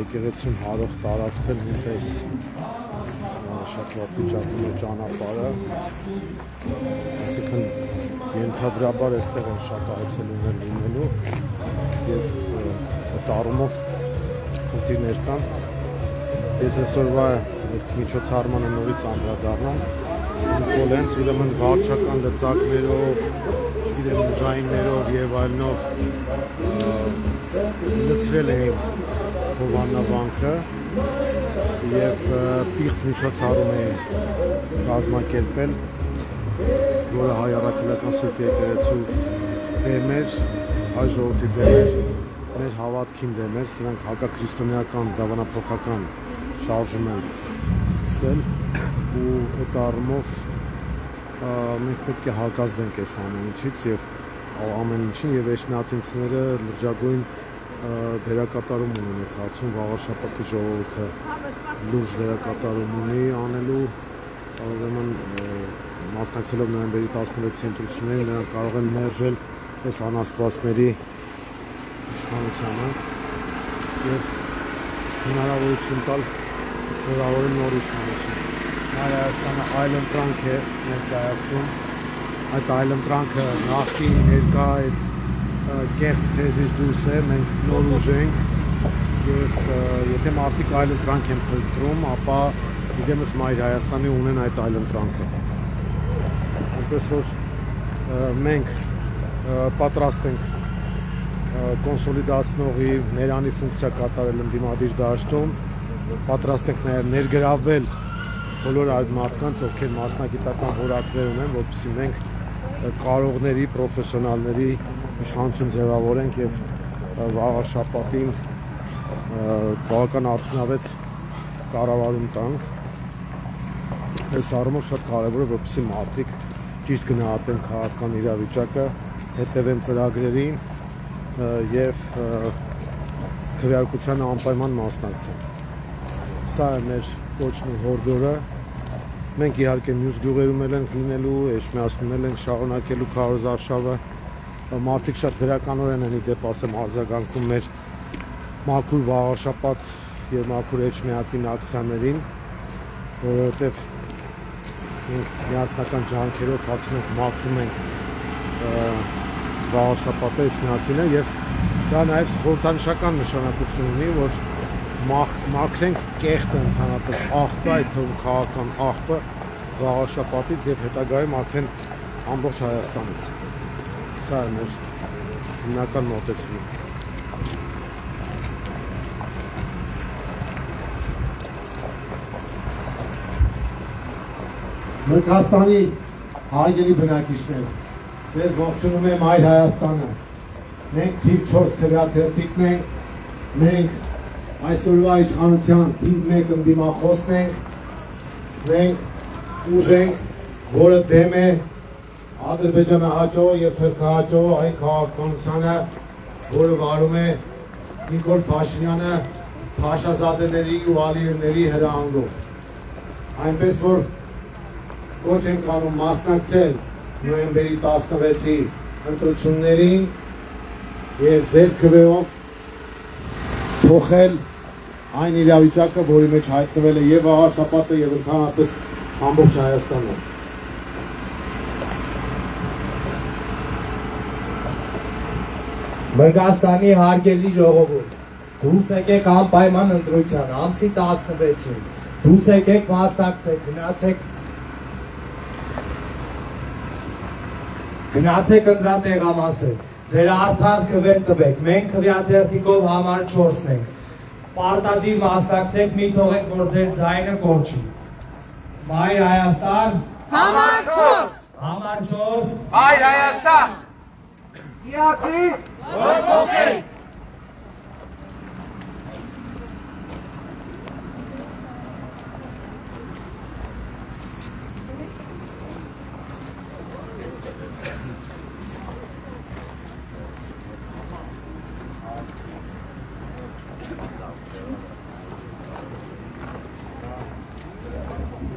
Եկեղեցին հարող տարածքը նույնպես շատ վատ վիճակում է ճանապարհը, այսինքն ենթադրաբար այստեղ են շատ այցելուներ լինելու եւ այդ առումով խնդիրներ կան։ Ես այսօրվա այդ միջոցառմանը նորից անդրադառնամ, ինքնորեն ուրեմն վարչական լծակներով, իրեն ուժայիններով եւ այլնով լցրել էին Հովաննաբանքը եւ պիղծ միջոցառում էին կազմակերպել, որը հայ առաքելական Սուրբ եկեղեցու դեմ էր, հայ ժողովրդի դեմ էր, մեր հավատքին դեմ էր, սրանք հակաքրիստոնեական դավանափոխական շարժում են սկսել ու այդ առումով մենք պետք է հակազդենք այս ամեն ինչից եւ ամեն ինչին եւ էշմիածինցիները լրջագույն դերակատարում ունեն այս հարցում, Վաղարշապատի ժողովուրդը լուրջ դերակատարում ունի անելու, ուրեմն մասնակցելով նոյեմբերի 16-ի ընտրություններին նրանք կարող են մերժել այս անաստվածների իշխանությանը եւ հնարավորություն տալ ձևավորել նոր իշխանություն։ Հայաստանը այլընտրանք է ներկայացնում, այդ այլընտրանքը նախկին ներկա այդ կեղծ թեզից դուրս է, մենք նոր ուժ ենք եւ եթե մարդիկ այլընտրանք են փնտրում, ապա իդեմս Մայր Հայաստանի ունեն այդ այլընտրանքը։ Այնպես որ մենք պատրաստ ենք կոնսոլիդացնողի ներանի ֆունկցիա կատարել ընդդիմադիր դաշտում, պատրաստ ենք նաեւ ներգրավել բոլոր այդ մարդկանց, ովքեր մասնագիտական որակներ ունեն, որպեսզի մենք կարողների, պրոֆեսիոնալների իշխանություն ձևավորենք եւ Վաղարշապատին բավական արդյունավետ կառավարում տանք։ Այս առումով շատ կարեւոր է, որպեսզի մարդիկ ճիշտ գնահատեն քաղաքական իրավիճակը, հետևեն ծրագրերին եւ քվեարկությանը անպայման մասնակցեն։ Սա է մեր կոչն ու հորդորը։ Մենք իհարկե մյուս գյուղերում ենք լինելու, Էջմիածնում ենք շարունակելու քարոզարշավը։ Մարդիկ շատ դրականորեն են իդեպ ասեմ արձագանքում մեր մաքուր Վաղարշապատ եւ մաքուր Էջմիածին ակցիաներին, որովհետեւ մենք միասնական ջանքերով հարցնենք մաքրում ենք Վաղարշապատը, Էջմիածինը եւ դա նաեւ խորհրդանշական նշանակություն ունի, որ մաքրենք կեղտը ընդհանրապես աղբը, այդ թվում քաղաքական աղբը Վաղարշապատից եւ հետագայում արդեն ամբողջ Հայաստանից։ Սա է մեր հիմնական մոտեցումը։ Մրգաստանի հարգելի բնակիչներ, ձեզ ողջունում է Մայր Հայաստանը։ Մենք թիվ 4 քվեաթերթիկն ենք, մենք այսօրվա իշխանության թիվ 1 ընդդիմախոսն ենք, մենք ուժ ենք, որը դեմ է ադրբեջանահաճո եւ թուրքահաճո հայ քաղաքականությանը, որը վարում է Նիկոլ Փաշինյանը Փաշազադեների ու Ալիևների հրահանգով։ Այնպես որ կոչ ենք անում մասնակցել նոյեմբերի 16-ի ընտրություններին եւ ձեր քվեով փոխել այն իրավիճակը, որի մեջ հայտնվել է եւ Վաղարշապատը եւ ընդհանրապես ամբողջ Հայաստանը։ Մրգաստանի հարգելի ժողովուրդ, դուրս եկեք անպայման ընտրության, ամսի 16-ին, դուրս եկեք մասնակցեք, գնացեք ընտրատեղամասեր, ձեր արդար քվեն տվեք, մենք քվեաթերթիկով համար 4-ն ենք, պարտադիր մասնակցեք, մի թողեք, որ ձեր ձայնը կոչի։ Մայր Հայաստան, համար 4, համար 4, Մայր Հայաստան, իրացի, որ փոխենք։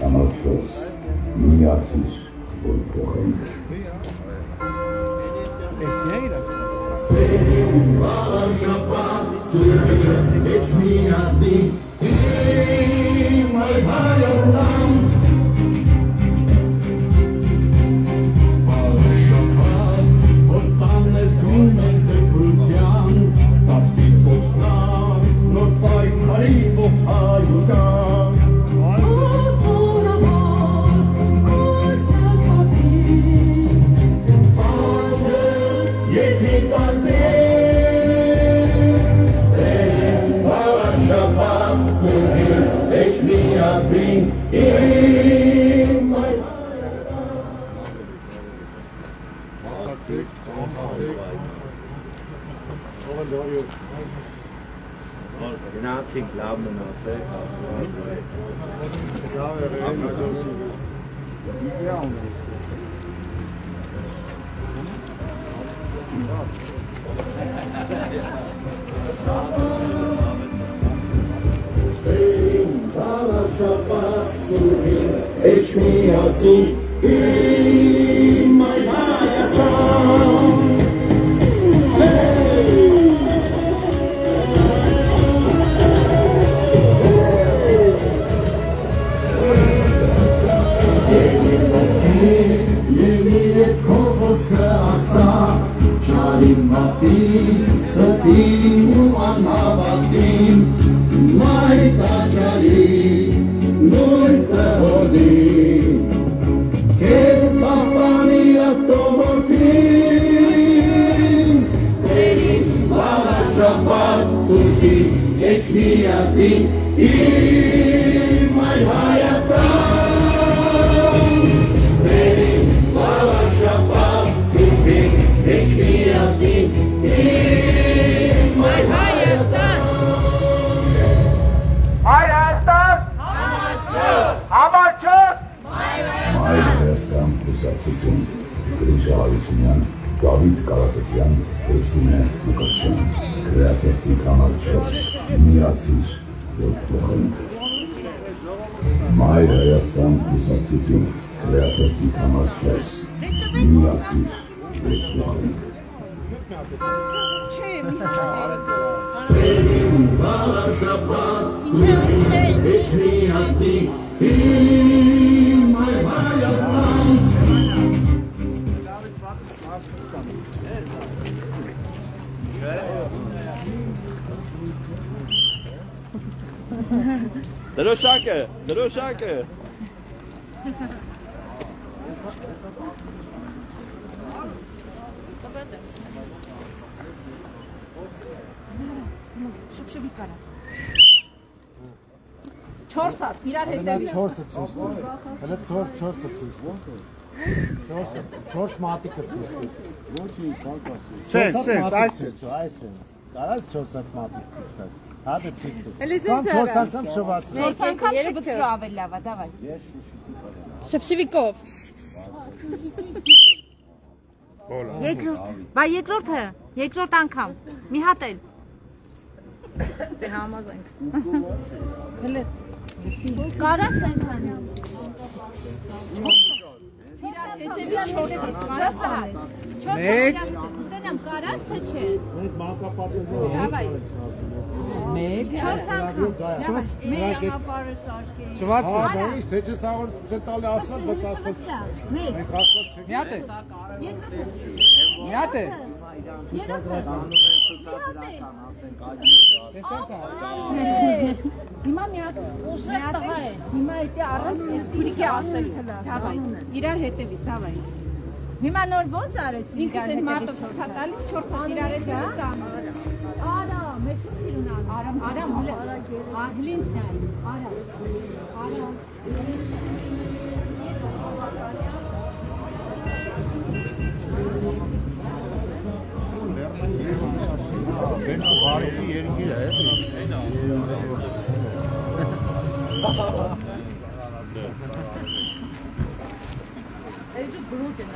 Ամաչոս, միացիր, որ փոխենք։ Վաղարշապատ, Սուրբը, Էջմիածին, Մայր Հայաստան, Գնացինք լավ մնացեք, Սերին բալաշապատ սուրին Էչ միացին իմ մայր Հայաստան Ստին ու անհավատին մայր տաճարի նույն սհորդին Քեզ պահպանի աստողորդին Սերին բալաշապատ սուրտի Էչ միացին իմ մայր Հայաստան Սերին բալաշապատ սուրտի Էչ միացին Մայր Հայաստան Մայր Հայաստան Համար 4 Մայր Հայաստան կուսակցություն Գրիշա Հարությունյան, Դավիթ Կարապետյան, Հերսինե Մկրտչյան, Քրեատիվի համար 4 միացիր որ փոխենք Մայր Հայաստան կուսակցություն Քրեատիվի համար 4 միացիր որ փոխենք Սերին բալաշապատ սուրին Էչ միացին իմ մայր Հայաստան Դրոշակը Շփշփի կարա 4 հատ իրար հետևից 4-ը ցույց տա հələ 4-ը ցույց տա 4 մատիկը ցույց տա Ոչինչ, կալկասի Սենց, այս կարաս 4 հատ մատիկ ցույց տաս Հատը ցույց տա Կամ 4 անգամ շվացրու 4 անգամ շփցրու ավելի լավ է, դավայ Շփշփիկով Երկրորդ անգամ մի հատ էլ Դե համոզենք Հələ Կարաս այնքան Մեկ Կարաս թե չէ Մեկ մանկապարտեզը Մեկ 4 անգամ Մեկ ամապարը սարքեի Շվացրու թե չէ սաղոր ցույց տալի ասած բայց ասած Մեկ Մի հատ է Մի հատ է Հիմա մի հատ Հիմա էտի առանց քուրիկի ասել Դավայ իրար հետևից դավայ Հիմա նոր ոնց արեցի ինքս այդ մատը ցածալից 4 հատ իրար հետևից Արա մեսին սիրունան Արա հլինց նայ Արա Բենը բարի երկիր է Էջս բրուկ են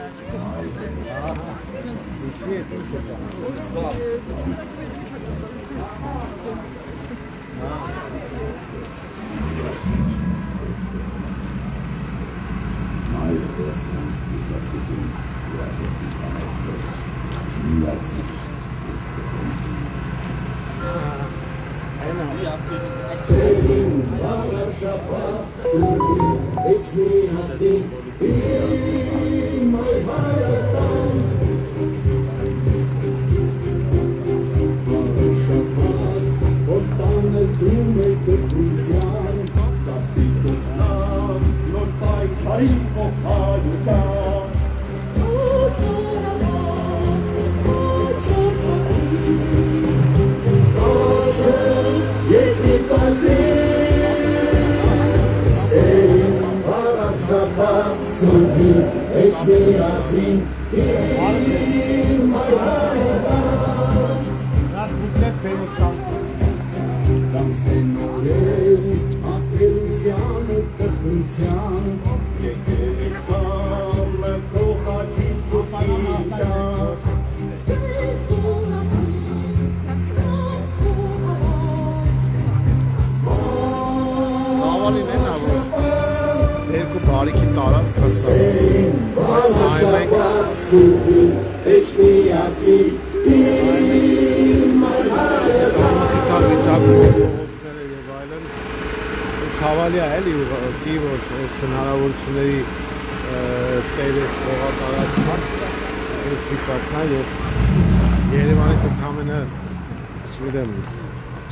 Մայր Հայաստան կուսակցություն Քրեատիվի համար 4 միացիր Սերին բալաշապատ սուրին Էչ միացին իմ մայր Հայաստան Բալաշապատ ոստանես դու մեկ դպրության Կապցի կողնան նոր պայքարի ողջայության Էչ միացին իմ մայր Հայաստան Նա բուկլետ բերեք կամ Սերին բանաշապատ սուհի Էջ միացի իմ այլ Հայաստան Հավալի է էլի ուղղակի որ այս հնարավորությունների տերես հողատարածման այս վիճակն է եւ Երևանից ընդամենը չգիտեմ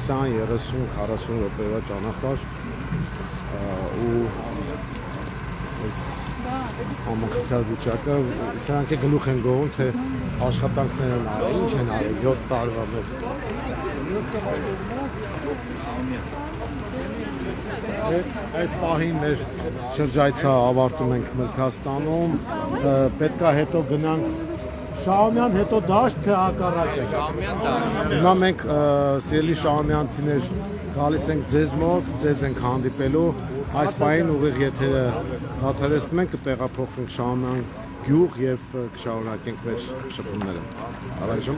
20-30-40 րոպեվա ճանապարհ ու այս համախտար վիճակը սրանք է գլուխ են գովում թե աշխատանքները արել ինչ են արել 7 տարվա մեջ Այս պահին մեր շրջայցը ավարտում ենք Մրգաստանում, պետքա հետո գնանք Շահումյան, հետո դաշտ թե հակառակը։ Շահումյան դաշտ։ Հիմա մենք սիրելի շահումյանցիներ գալիս ենք ձեզ մոտ, ձեզ ենք հանդիպելու, այս պահին ուղիղ եթերը դադարեցնում ենք, կտեղափոխվենք Շահումյան գյուղ եւ կշարունակենք մեր շփումները։ Առայժմ